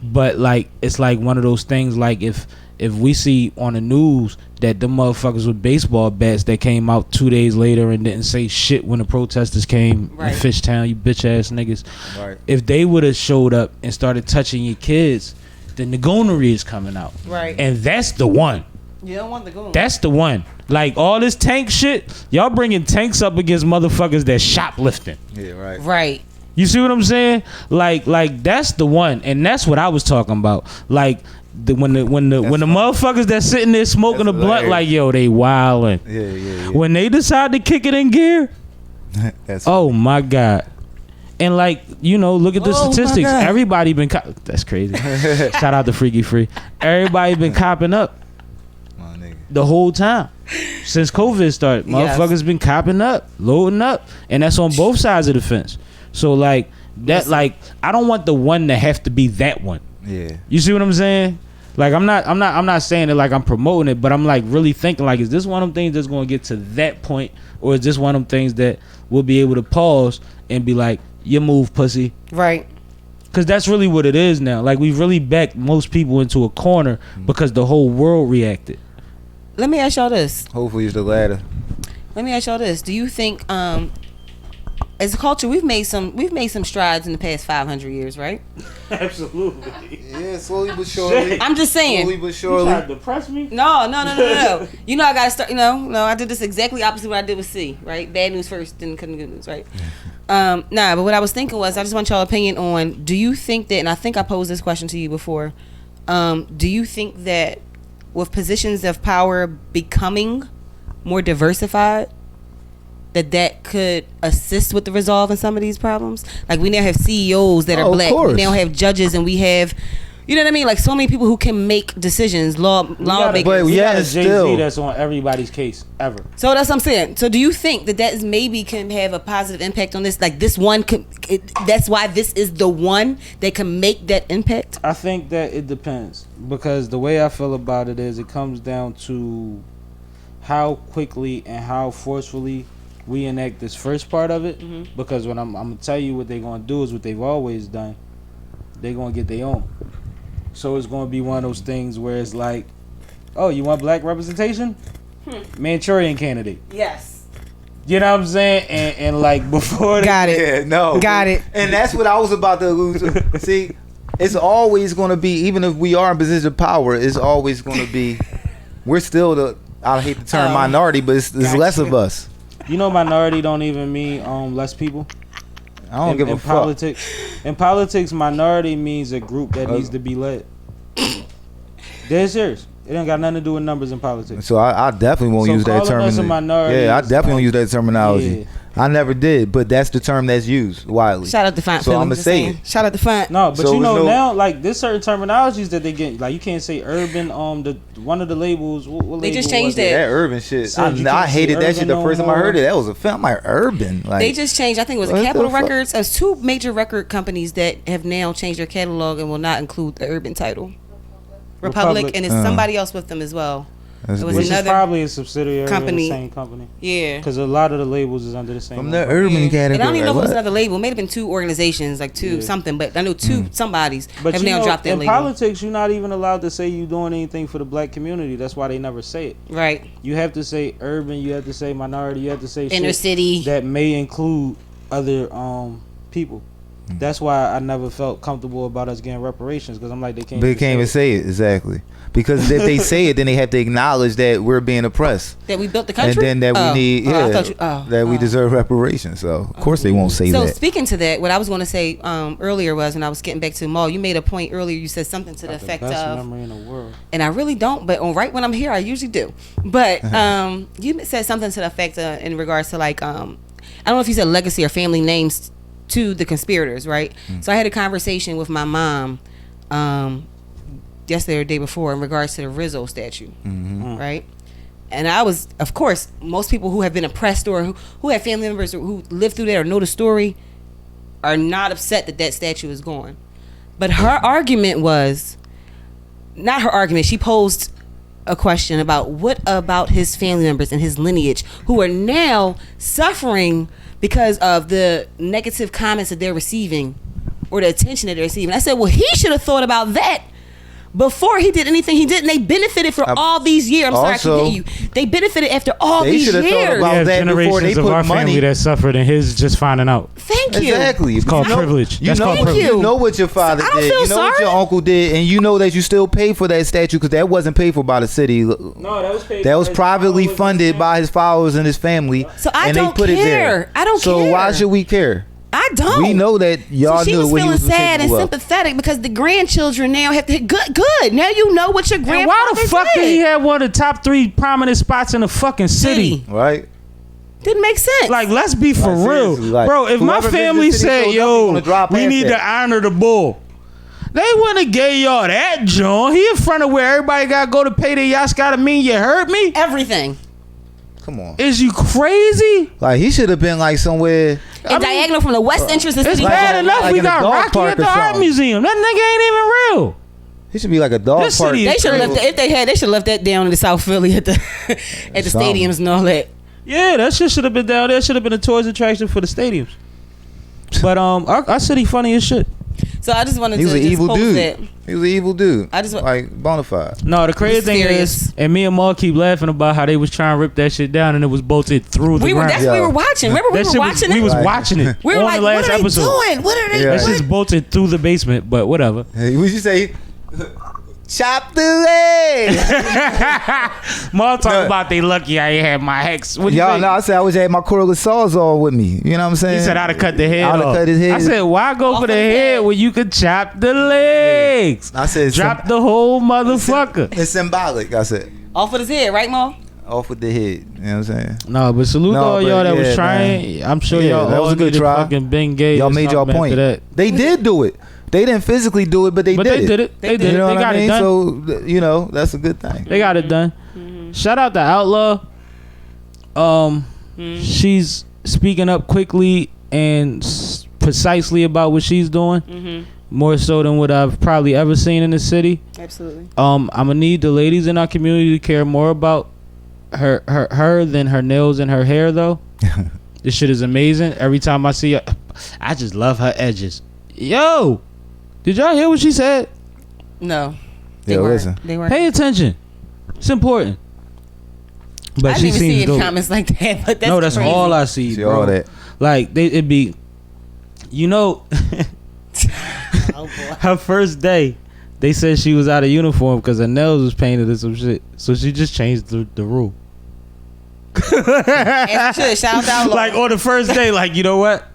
But like it's like one of those things, like if we see on the news that them motherfuckers with baseball bats that came out 2 days later and didn't say shit when the protesters came Right. in Fishtown, you bitch ass niggas. Right. If they would have showed up and started touching your kids, then the goonery is coming out. Right. And that's the one. You don't want the goon. That's the one. Like all this tank shit, y'all bringing tanks up against motherfuckers that shoplifting. Yeah, right. Right. You see what I'm saying? Like that's the one, and that's what I was talking about. Like when the motherfuckers that sitting there smoking a That's blunt, hilarious. like yo, they wildin'. Yeah. When they decide to kick it in gear, That's oh my god. And like, you know, look at the Oh, my statistics. God. Everybody been that's crazy. Shout out to Freaky Free. Everybody been copping up my nigga. the whole time since COVID started. Yes. Motherfuckers been copping up, loading up, and that's on both sides of the fence. So like that, like I don't want the one to have to be that one. Yeah. You see what I'm saying? Like I'm not saying it like I'm promoting it, but I'm like really thinking like, is this one of them things that's going to get to that point, or is this one of them things that we'll be able to pause and be like, you move, pussy? Right. Because that's really what it is now. Like we've really backed most people into a corner because the whole world reacted. Let me ask y'all this. Hopefully it's the latter. Let me ask y'all this. Do you think as a culture we've made some strides in the past 500 years, right? Absolutely. Yeah, slowly but surely. I'm just saying. Slowly but surely. Depress me? No. You know I gotta start. No, I did this exactly opposite what I did with C. Right, bad news first, then come good news. Right. Nah, but what I was thinking was, I just want y'all opinion on. Do you think that? And I think I posed this question to you before. Do you think that with positions of power becoming more diversified, that could assist with the resolve in some of these problems? Like we now have CEOs that are Oh, of black. We course. now have judges, and we have. You know what I mean? Like so many people who can make decisions, lawmakers. But We yeah, got a it's Jay-Z still- that's on everybody's case ever. So that's what I'm saying. So do you think that is maybe can have a positive impact on this? Like this one, that's why this is the one that can make that impact? I think that it depends, because the way I feel about it is it comes down to how quickly and how forcefully we enact this first part of it. Because when I'm gonna tell you what they're gonna do is what they've always done. They're gonna get their own. So it's gonna be one of those things where it's like, oh, you want black representation? Manchurian candidate. Yes. You know what I'm saying? And like before Got it. Yeah, no. Got it. And that's what I was about to allude to. See, it's always going to be, even if we are in position of power, it's always going to be, we're still the, I hate the term minority, but it's less of us. You know, minority don't even mean less people. I don't give a fuck. Politics. In politics, minority means a group that needs to be led. Dead serious. It ain't got nothing to do with numbers in politics. So I definitely won't So use that calling us a terminology. minority Yeah, I is definitely won't like- use that terminology. Yeah. I never did, but that's the term that's used widely. Shout out to Font. So Philly, I'ma just say saying. it. Shout out to Font. No, but So you know there's no- now, like there's certain terminologies that they get. Like you can't say urban. The one of the labels. What They just label changed was it. That urban shit. So you I can't hated say that shit urban the no first time I more? heard it. That was a film. I'm like, urban. Like, They just changed. I think it was What the Capitol fuck? Records. There's two major record companies that have now changed their catalog and will not include the urban title. Republic, and it's somebody else with them as well. That's It was good. Which is another probably a subsidiary company. of the same company. Yeah. Because a lot of the labels is under the same. From the umbrella. urban And category. I don't even know if it was what? another label. It may have been 2 organizations, like 2 Yeah. something, but I know 2 somebodies But have you now know, dropped their in label. politics, you're not even allowed to say you're doing anything for the black community. That's why they never say it. Right. You have to say urban. You have to say minority. You have to say Inner shit city. that may include other people. That's why I never felt comfortable about us getting reparations because I'm like they can't. They can't even say it exactly because if they say it, then they have to acknowledge that we're being oppressed, That we built the country? and then that we need, I thought you, that we deserve reparations. So of course they won't say So that. speaking to that, what I was going to say earlier was when I was getting back to Maul, you made a point earlier. You said something to the Got the effect best of, memory in the world. and I really don't, but right when I'm here, I usually do. But you said something to the effect in regards to like, I don't know if you said legacy or family names to the conspirators, right? So I had a conversation with my mom yesterday or the day before in regards to the Rizzo statue, right? And I was, of course, most people who have been oppressed or who have family members who lived through that or know the story are not upset that that statue is gone. But her argument was, not her argument, she posed a question about what about his family members and his lineage who are now suffering because of the negative comments that they're receiving or the attention that they're receiving. I said, well, he should have thought about that before he did anything he did, and they benefited for all these years. I'm sorry, I also, keep hitting you. They benefited after all They these should have thought years. about We have that before they generations of our put money. family that suffered, and his just finding out. Thank you. Exactly. It's called privilege. You That's know, called Thank privilege. you. You know what your father I don't did. feel You know what sorry. your uncle did, and you know that you still pay for that statue because that wasn't paid for by the city. No, that was paid. That was privately funded by his followers and his family. So I and don't they put care. It there. I don't So care. why should we care? I don't. We know that y'all So she knew was what he feeling was sad and capable of. sympathetic because the grandchildren now have to good. Now you know what your And grandfather why the fuck did he have one of the top 3 prominent spots in the fucking city? Right? Didn't make sense. Like, let's be for Like, real, seriously, like, bro. If my whoever family visited the city said, showed up, "Yo, gonna drop we past need that. to honor the bull," they wouldn't have gave y'all that, John. He in front of where everybody got to go to pay their yachts. Gotta mean you heard me? Everything. Come on. Is you crazy? Like he should have been like somewhere. And diagonal from the west entrance to the It's city. bad like- enough like we in a got dog Rocky park at the or art something. museum. That nigga ain't even real. He should be like a dog This park. city They is should have left crazy. they should have left that down in the South Philly at the Something. stadiums and all that. Yeah, that shit should have been down there. Should have been a tourist attraction for the stadiums. But our city funny as shit. So I just wanted He was to an just evil post dude. that. He was an evil dude. I just wa- like bona fide. No, the crazy thing Luciferious. is, and me and Maul keep laughing about how they was trying to rip that shit down, and it was bolted through the We were ground. that's what we Yeah. were watching. Remember we That were shit watching we it? was Like- watching it We were on like, the last what are episode. they doing? What are they Yeah. That doing? shit's bolted through the basement, but whatever. Hey, would you say chop the leg? Maul talking No. about they lucky I ain't had my hex. What you Y'all say? know I said I wish I had my cordless sawzall with me. You know what I'm saying? He said I'd have cut the head I'd have off. cut his head. I said, why go Off for the of the head head. when you could chop the legs? I said Drop the whole motherfucker. It's symbolic. I said Off of his head, right, Mo? off with the head. You know what I'm saying? No, but salute No, to all but y'all that yeah, was trying. man. I'm sure Yeah, y'all that all was a good need to try. fucking been gay. Y'all or made y'all something point. after that. They did do it. They didn't physically do it, but they But did they it. did it. They They did did. it. You know They what got I it mean? done. So you know that's a good thing. They got it done. Shout out to Outlaw. She's speaking up quickly and precisely about what she's doing. More so than what I've probably ever seen in the city. Absolutely. I'm gonna need the ladies in our community to care more about her than her nails and her hair though. This shit is amazing. Every time I see her, I just love her edges. Yo, did y'all hear what she said? No. They Yeah, weren't. listen. They weren't. Pay attention. It's important. But I she didn't even see seems any dope. comments like that, but that's No, that's crazy. all I see, See bro. all that. Like it'd be, you know, Oh, boy. her first day, they said she was out of uniform because her nails was painted or some shit. So she just changed the rule. As she should. Shout out to Like on the first day, like you know what?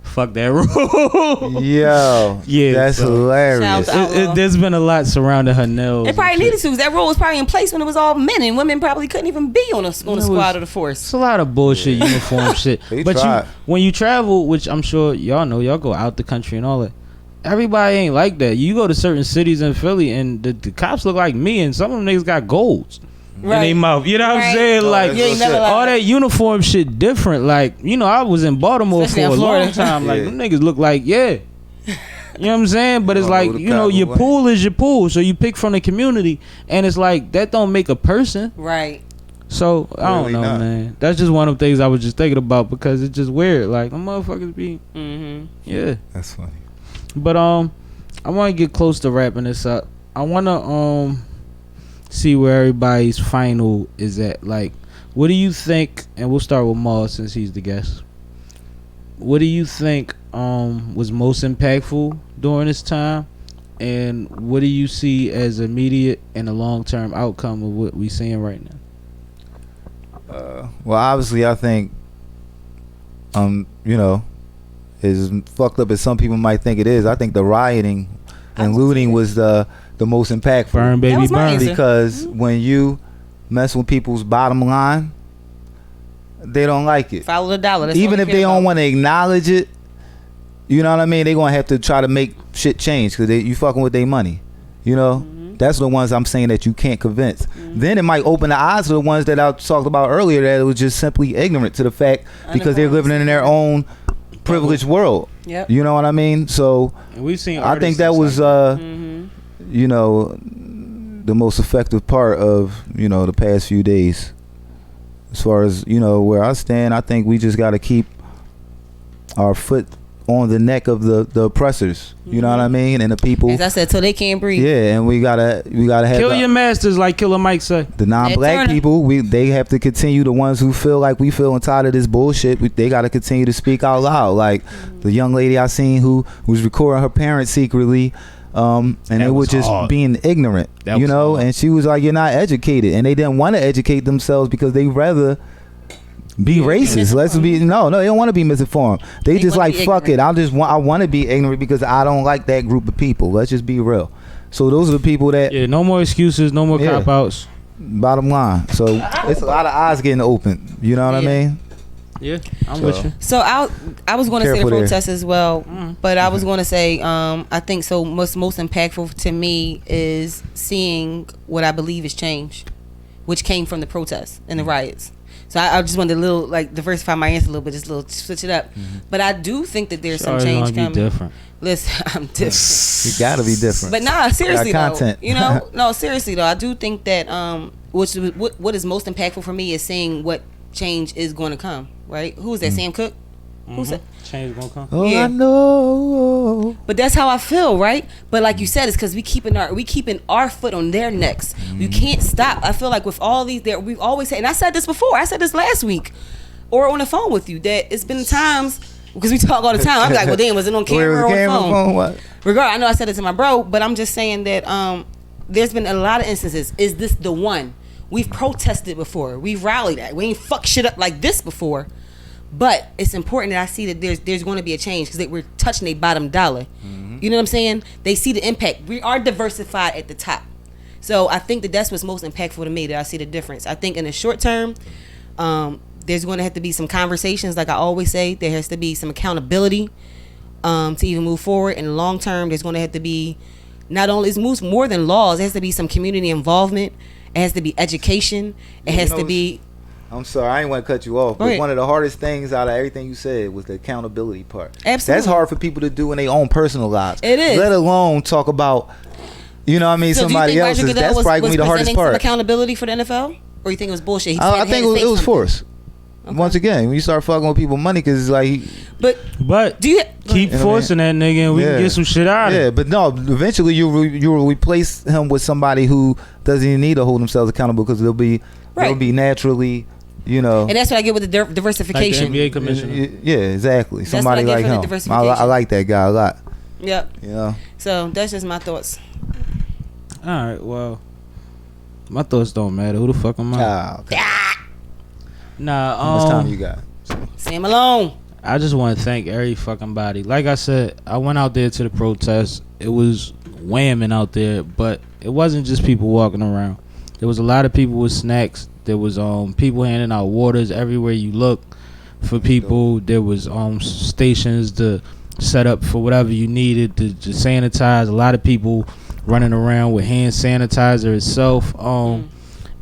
Fuck that rule. Yo, Yeah, that's so- hilarious. Shout out. There's been a lot surrounding her nails. It probably and shit. needed to, 'cause that rule was probably in place when it was all men, and women probably couldn't even be on a was- squad or the force. It's a lot of bullshit uniform shit. They But tried. when you travel, which I'm sure y'all know, y'all go out the country and all that. Everybody ain't like that. You go to certain cities in Philly, and the cops look like me, and some of them niggas got golds in their mouth. You know what I'm Right. saying? No, Like that's You ain't never bullshit. like all that uniform shit different. Like, you know, I was in Baltimore Especially for in a long Florida. time. Like, Yeah. them niggas look like, yeah. You know what I'm saying? But it's like, you know, your pool is your pool, so you pick from the community, and it's like that don't make a person. Right. So I don't know, man. That's just one of the things I was just thinking about because it's just weird. Like them motherfuckers be, yeah. That's funny. But I want to get close to wrapping this up. I want to see where everybody's final is at. Like, what do you think? And we'll start with Maul since he's the guest. What do you think was most impactful during this time, and what do you see as immediate and a long-term outcome of what we're seeing right now? Well, obviously, I think, you know, as fucked up as some people might think it is, I think the rioting and looting was the most impactful. Burn, baby, burn. Because when you mess with people's bottom line, they don't like it. Follow the dollar. That's even if they don't want to acknowledge it, you know what I mean? They're going to have to try to make shit change because you fucking with their money. You know? That's the ones I'm saying that you can't convince. Then it might open the eyes to the ones that I talked about earlier that it was just simply ignorant to the fact because they're living in their own privileged world. Yep. You know what I mean? So And we've seen I think that was, you know, the most effective part of, you know, the past few days. As far as, you know, where I stand, I think we just got to keep our foot on the neck of the oppressors. You know what I mean? And the people. As I said, till they can't breathe. Yeah, and we gotta have kill your masters, like Killer Mike said. The non-black people, they have to continue. The ones who feel like we feel tired of this bullshit, they got to continue to speak out loud. Like the young lady I seen who was recording her parents secretly, and they were just being ignorant, you know. And she was like, "You're not educated," and they didn't want to educate themselves because they rather be racist. Let's be they don't want to be misinformed. They just like fuck it. I want to be ignorant because I don't like that group of people. Let's just be real. So those are the people that no more excuses, no more cop outs. Bottom line. So it's a lot of eyes getting open. You know what I mean? Yeah, I'm with you. So I was going to say the protest as well, but I was going to say I think so. Most impactful to me is seeing what I believe is change, which came from the protests and the riots. So I just wanted to diversify my answer a little bit, just a little switch it up. But I do think that there's some change coming. Different. Listen, I'm different. You gotta be different. But nah, seriously though, content. you know, no, seriously though, I do think that what is most impactful for me is seeing what change is going to come. Right? Who was that? Sam Cooke. Who's that? Change gonna come. Oh, yeah. I know. But that's how I feel, right? But like you said, it's because we keeping our foot on their necks. You can't stop. I feel like with all these, we've always said, and I said this before. I said this last week, or on the phone with you, that it's been times because we talk all the time. I'm like, well, damn, was it on camera or on the phone? What? Regardless, I know I said it to my bro, but I'm just saying that there's been a lot of instances. Is this the one? We've protested before. We've rallied at. We ain't fucked shit up like this before. But it's important that I see that there's going to be a change because we're touching a bottom dollar. You know what I'm saying? They see the impact. We are diversified at the top. So I think that that's what's most impactful to me, that I see the difference. I think in the short term, there's going to have to be some conversations. Like I always say, there has to be some accountability to even move forward. In the long term, there's going to have to be not only, it moves more than laws. It has to be some community involvement. It has to be education. It has to be... I'm sorry, I ain't want to cut you off, but one of the hardest things out of everything you said was the accountability part. Absolutely. That's hard for people to do in their own personal lives. It is. Let alone talk about, you know what I mean, so somebody else's. That's probably going to be the hardest part. Some accountability for the NFL? Or you think it was bullshit? I think it was forced. Okay. Once again, when you start fucking with people's money, because it's like... But do you keep forcing that nigga and we can get some shit out of it. Yeah, but no, eventually you'll replace him with somebody who doesn't even need to hold themselves accountable because they'll be naturally... You know, and that's what I get with the diversification. Like the NBA commissioner. Yeah, exactly. That's somebody like him. I like that guy a lot. Yep. You know. So that's just my thoughts. All right. Well, my thoughts don't matter. Who the fuck am I? Okay. Nah. How much time you got? Sam Malone. I just want to thank every fucking body. Like I said, I went out there to the protest. It was whamming out there, but it wasn't just people walking around. There was a lot of people with snacks. There was people handing out waters everywhere you look for people. There was stations to set up for whatever you needed to sanitize. A lot of people running around with hand sanitizer itself.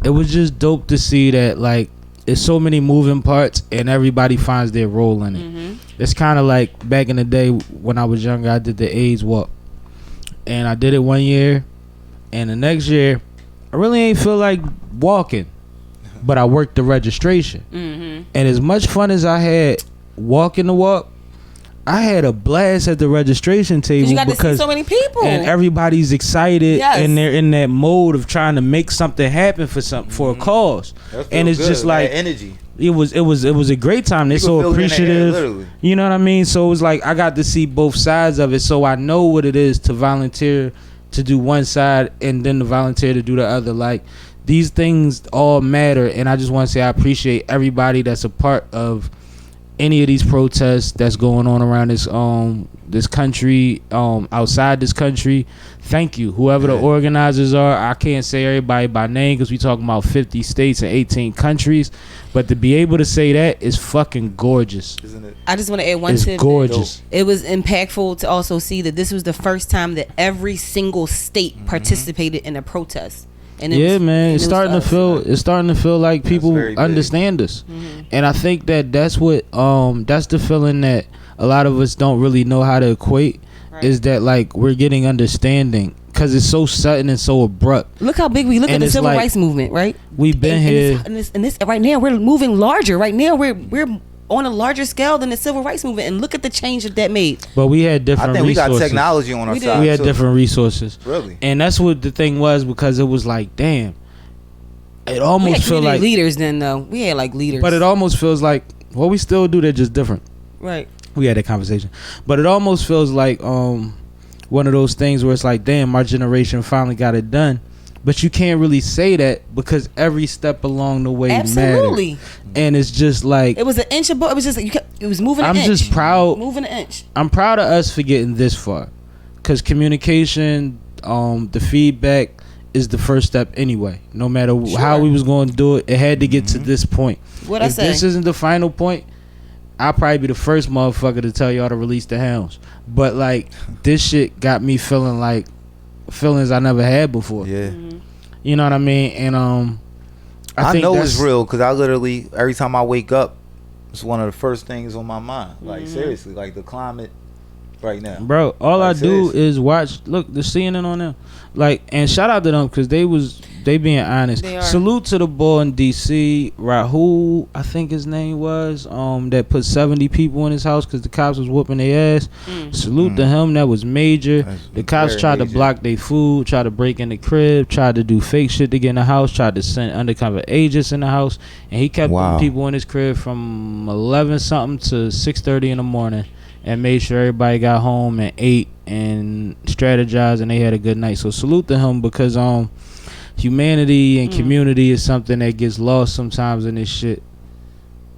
It was just dope to see that, like, there's so many moving parts and everybody finds their role in it. it's kind of like back in the day when I was younger, I did the AIDS walk. And I did it one year. And the next year, I really ain't feel like walking. But I worked the registration. Mm-hmm. And as much fun as I had walking the walk, I had a blast at the registration table you got because to see so many people, and everybody's excited, yes. and they're in that mode of trying to make something happen for a cause. And it's good, just like that energy. It was a great time. They're so appreciative. You know what I mean? So it was like I got to see both sides of it, so I know what it is to volunteer to do one side and then to volunteer to do the other. Like, these things all matter, and I just want to say I appreciate everybody that's a part of any of these protests that's going on around this country, outside this country. Thank you, whoever the organizers are. I can't say everybody by name because we talking about 50 states and 18 countries, but to be able to say that is fucking gorgeous, isn't it? I just want to add one thing. It's gorgeous. It was impactful to also see that this was the first time that every single state participated in a protest. And man, it's starting to feel like people understand us. And I think that's what that's the feeling that a lot of us don't really know how to equate, is that like we're getting understanding because it's so sudden and so abrupt. Look how big we look at the civil rights movement, right? We've been here, and this right now we're moving larger. Right now we're on a larger scale than the civil rights movement, and look at the change that made. But we had different resources. I think we got technology on our side. We had different resources. Really? And that's what the thing was, because it was like, damn, it almost felt like leaders then, though. We had like leaders. But it almost feels like, well, we still do, they're just different. Right. We had that conversation. But it almost feels like one of those things where it's like, damn, our generation finally got it done. But you can't really say that because every step along the way mattered. And it's just like, it was an inch above. It was just it was moving. I'm just proud. Moving an inch. I'm proud of us for getting this far, because communication, the feedback is the first step anyway. No matter how we was going to do it, it had to get to this point. If this isn't the final point, I'll probably be the first motherfucker to tell y'all to release the hounds. But like, this shit got me feeling like feelings I never had before. Yeah. You know what I mean? And I think know it's real because I literally, every time I wake up, it's one of the first things on my mind. Like, seriously, like the climate right now. Bro, all I do is watch, look, the CNN on them. Like, and shout out to them because they being honest. Salute to the boy in DC, Rahul, I think his name was, that put 70 people in his house because the cops was whooping their ass. Salute to him. That was major. The cops tried to block their food, tried to break in the crib, tried to do fake shit to get in the house, tried to send undercover agents in the house, and he kept them people in his crib from 11 something to 6:30 in the morning, and made sure everybody got home and ate and strategized, and they had a good night. So salute to him, because humanity and community is something that gets lost sometimes in this shit.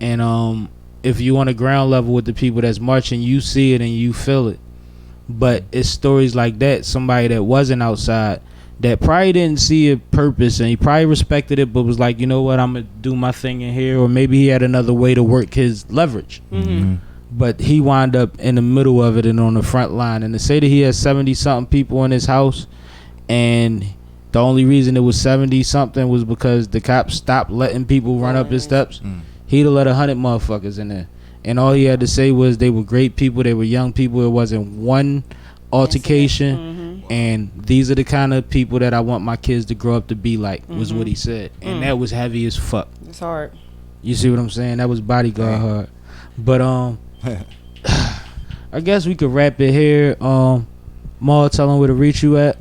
And if you on a ground level with the people that's marching, you see it and you feel it. But it's stories like that, somebody that wasn't outside, that probably didn't see a purpose, and he probably respected it, but was like, you know what, I'm gonna do my thing in here. Or maybe he had another way to work his leverage. But he wound up in the middle of it and on the front line. And to say that he has 70 something people in his house, and the only reason it was 70 something was because the cops stopped letting people run up his steps, he'd have let 100 motherfuckers in there. And all he had to say was they were great people, they were young people, it wasn't one altercation. And these are the kind of people that I want my kids to grow up to be like, was what he said. And that was heavy as fuck. It's hard. You see what I'm saying? That was bodyguard hard. But I guess we could wrap it here. Maul, tell them where to reach you at.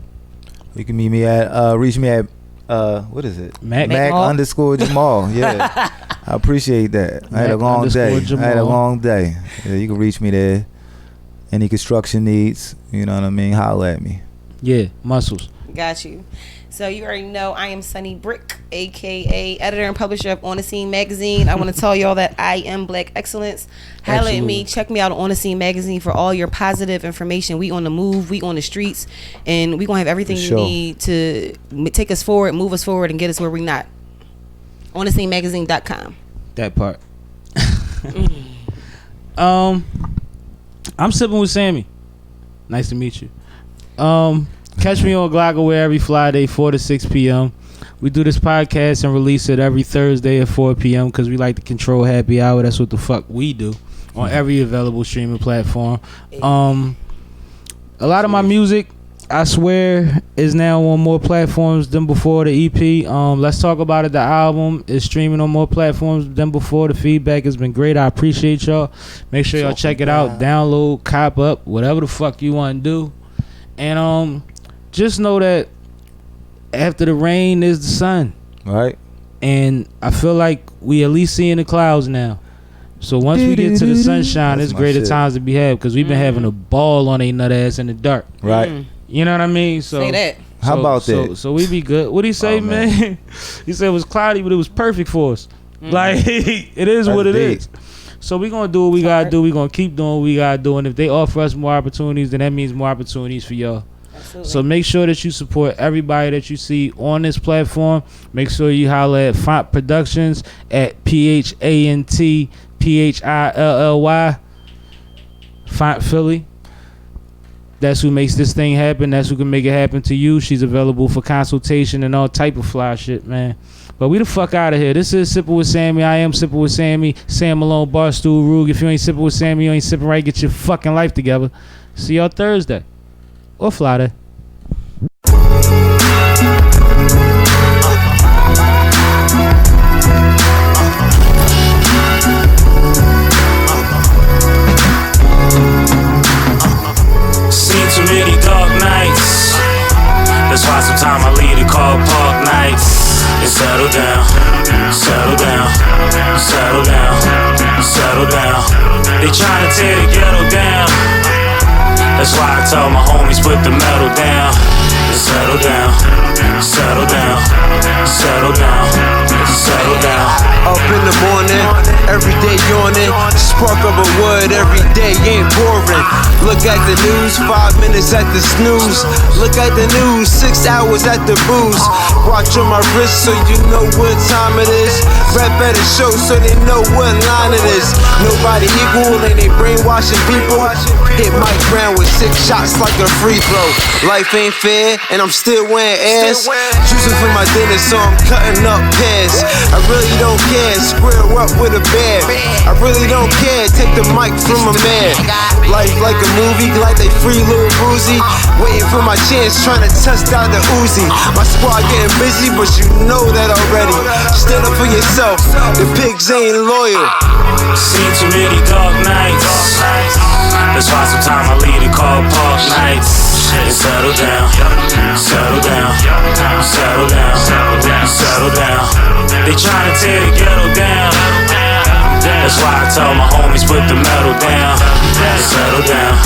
You can meet me at reach me at what is it? Mac _ Jamal. Yeah. I appreciate that. I had a long day. Yeah, you can reach me there. Any construction needs, you know what I mean? Holla at me. Yeah, muscles. Got you. So you already know I am Sunny Brick, aka editor and publisher of On the Scene magazine. I want to tell y'all that I am Black Excellence. Holla at me. Check me out on the Scene magazine for all your positive information. We on the move. We on the streets, and we gonna have everything you need to take us forward, move us forward, and get us where we not. OnTheSceneMagazine.com. That part. I'm sipping with Sammie. Nice to meet you. Catch me on glocawearradiostation every Friday, 4 to 6 p.m. We do this podcast and release it every Thursday at 4 p.m. because we like to control happy hour. That's what the fuck we do. on every available streaming platform. A lot of my music, I swear, is now on more platforms than before. The EP, Let's Talk About It, the album, is streaming on more platforms than before. The feedback has been great. I appreciate y'all. Make sure y'all check it out. Download, cop up, whatever the fuck you want to do. And just know that after the rain is the sun. Right. And I feel like we at least seeing the clouds now. So once we get to the sunshine, That's it's my greater shit. times to be had, because we've been having a ball on a nut ass in the dark. Right. You know what I mean? So Say that. How about that? So we be good. What did he say, man? He said it was cloudy, but it was perfect for us. Like it is That's what it big. is. So we gonna do what we gotta do. We gonna keep doing what we gotta do. And if they offer us more opportunities, then that means more opportunities for y'all. Absolutely. So make sure that you support everybody that you see on this platform. Make sure you holler at Font Productions at PHANTPHILLY, Font Philly. That's who makes this thing happen. That's who can make it happen to you. She's available for consultation and all type of fly shit, man. But we the fuck out of here. This is Sippin' with Sammie. I am Sippin' with Sammie. Sam Malone, Barstool, Rug. If you ain't sipping with Sammie, you ain't sipping right. Get your fucking life together. See y'all Thursday. Or Friday. Seen too many dark nights. That's why sometimes I leave the car park nights and settle down, settle down, settle down, settle down. They tryna tear the ghetto down. That's why I tell my homies put the metal down and settle down, settle down, settle down, settle down. Up in the morning, every day yawning. Spark up a wood every day, ain't boring. Look at the news, 5 minutes at the snooze. Look at the news, 6 hours at the booze. Watch on my wrist so you know what time it is. Rap at a show so they know what line it is. Nobody equal and they brainwashing people. Hit Mike Brown with 6 shots like a free throw. Life ain't fair and I'm still wearing ass. Juicing for my dinner so I'm cutting up pears. I really don't care, square up with a bear. I really don't care, take the mic from a man. Life like a movie, like they free little boozy. Waiting for my chance, trying to test out the Uzi. My squad getting busy, but you know that already. Stand up for yourself, the pigs ain't loyal. Seen too many dark nights. That's why sometimes I leave the car park nights and settle down, settle down, settle down, settle down. They tryna tear the ghetto down. That's why I tell my homies put the metal down. Settle down,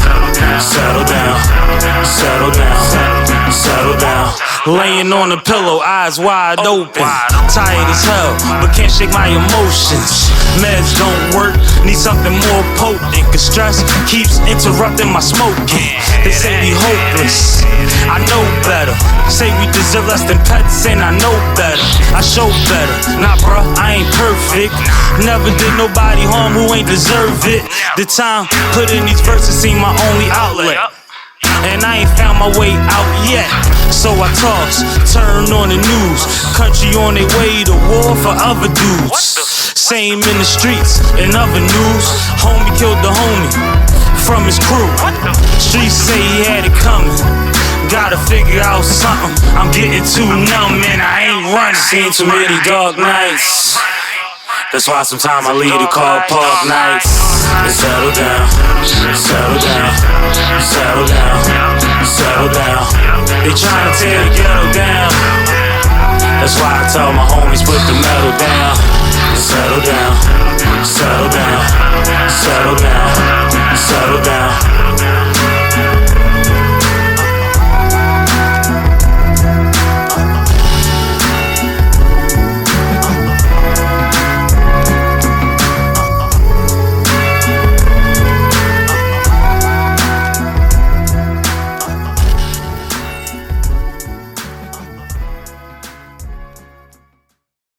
settle down, settle down, settle down. Laying on the pillow, eyes wide open. Tired as hell, but can't shake my emotions. Meds don't work, need something more potent. Cause stress keeps interrupting my smoking. They say we hopeless, I know better. Say we deserve less than pets and I know better. I show better, nah bruh, I ain't perfect. Never did nobody harm who ain't deserve it. The time put in these verses seem my only outlet. And I ain't found my way out yet. So I toss, turn on the news. Country on their way to war for other dudes. Same in the streets, in other news. Homie killed the homie from his crew. Streets say he had it coming. Gotta figure out something. I'm getting too numb and I ain't running. Seen too many dark nights. That's why sometimes I leave the car park nights and settle down, settle down, settle down, settle down. They tryna tear the ghetto down. That's why I tell my homies put the metal down and settle down, settle down, settle down.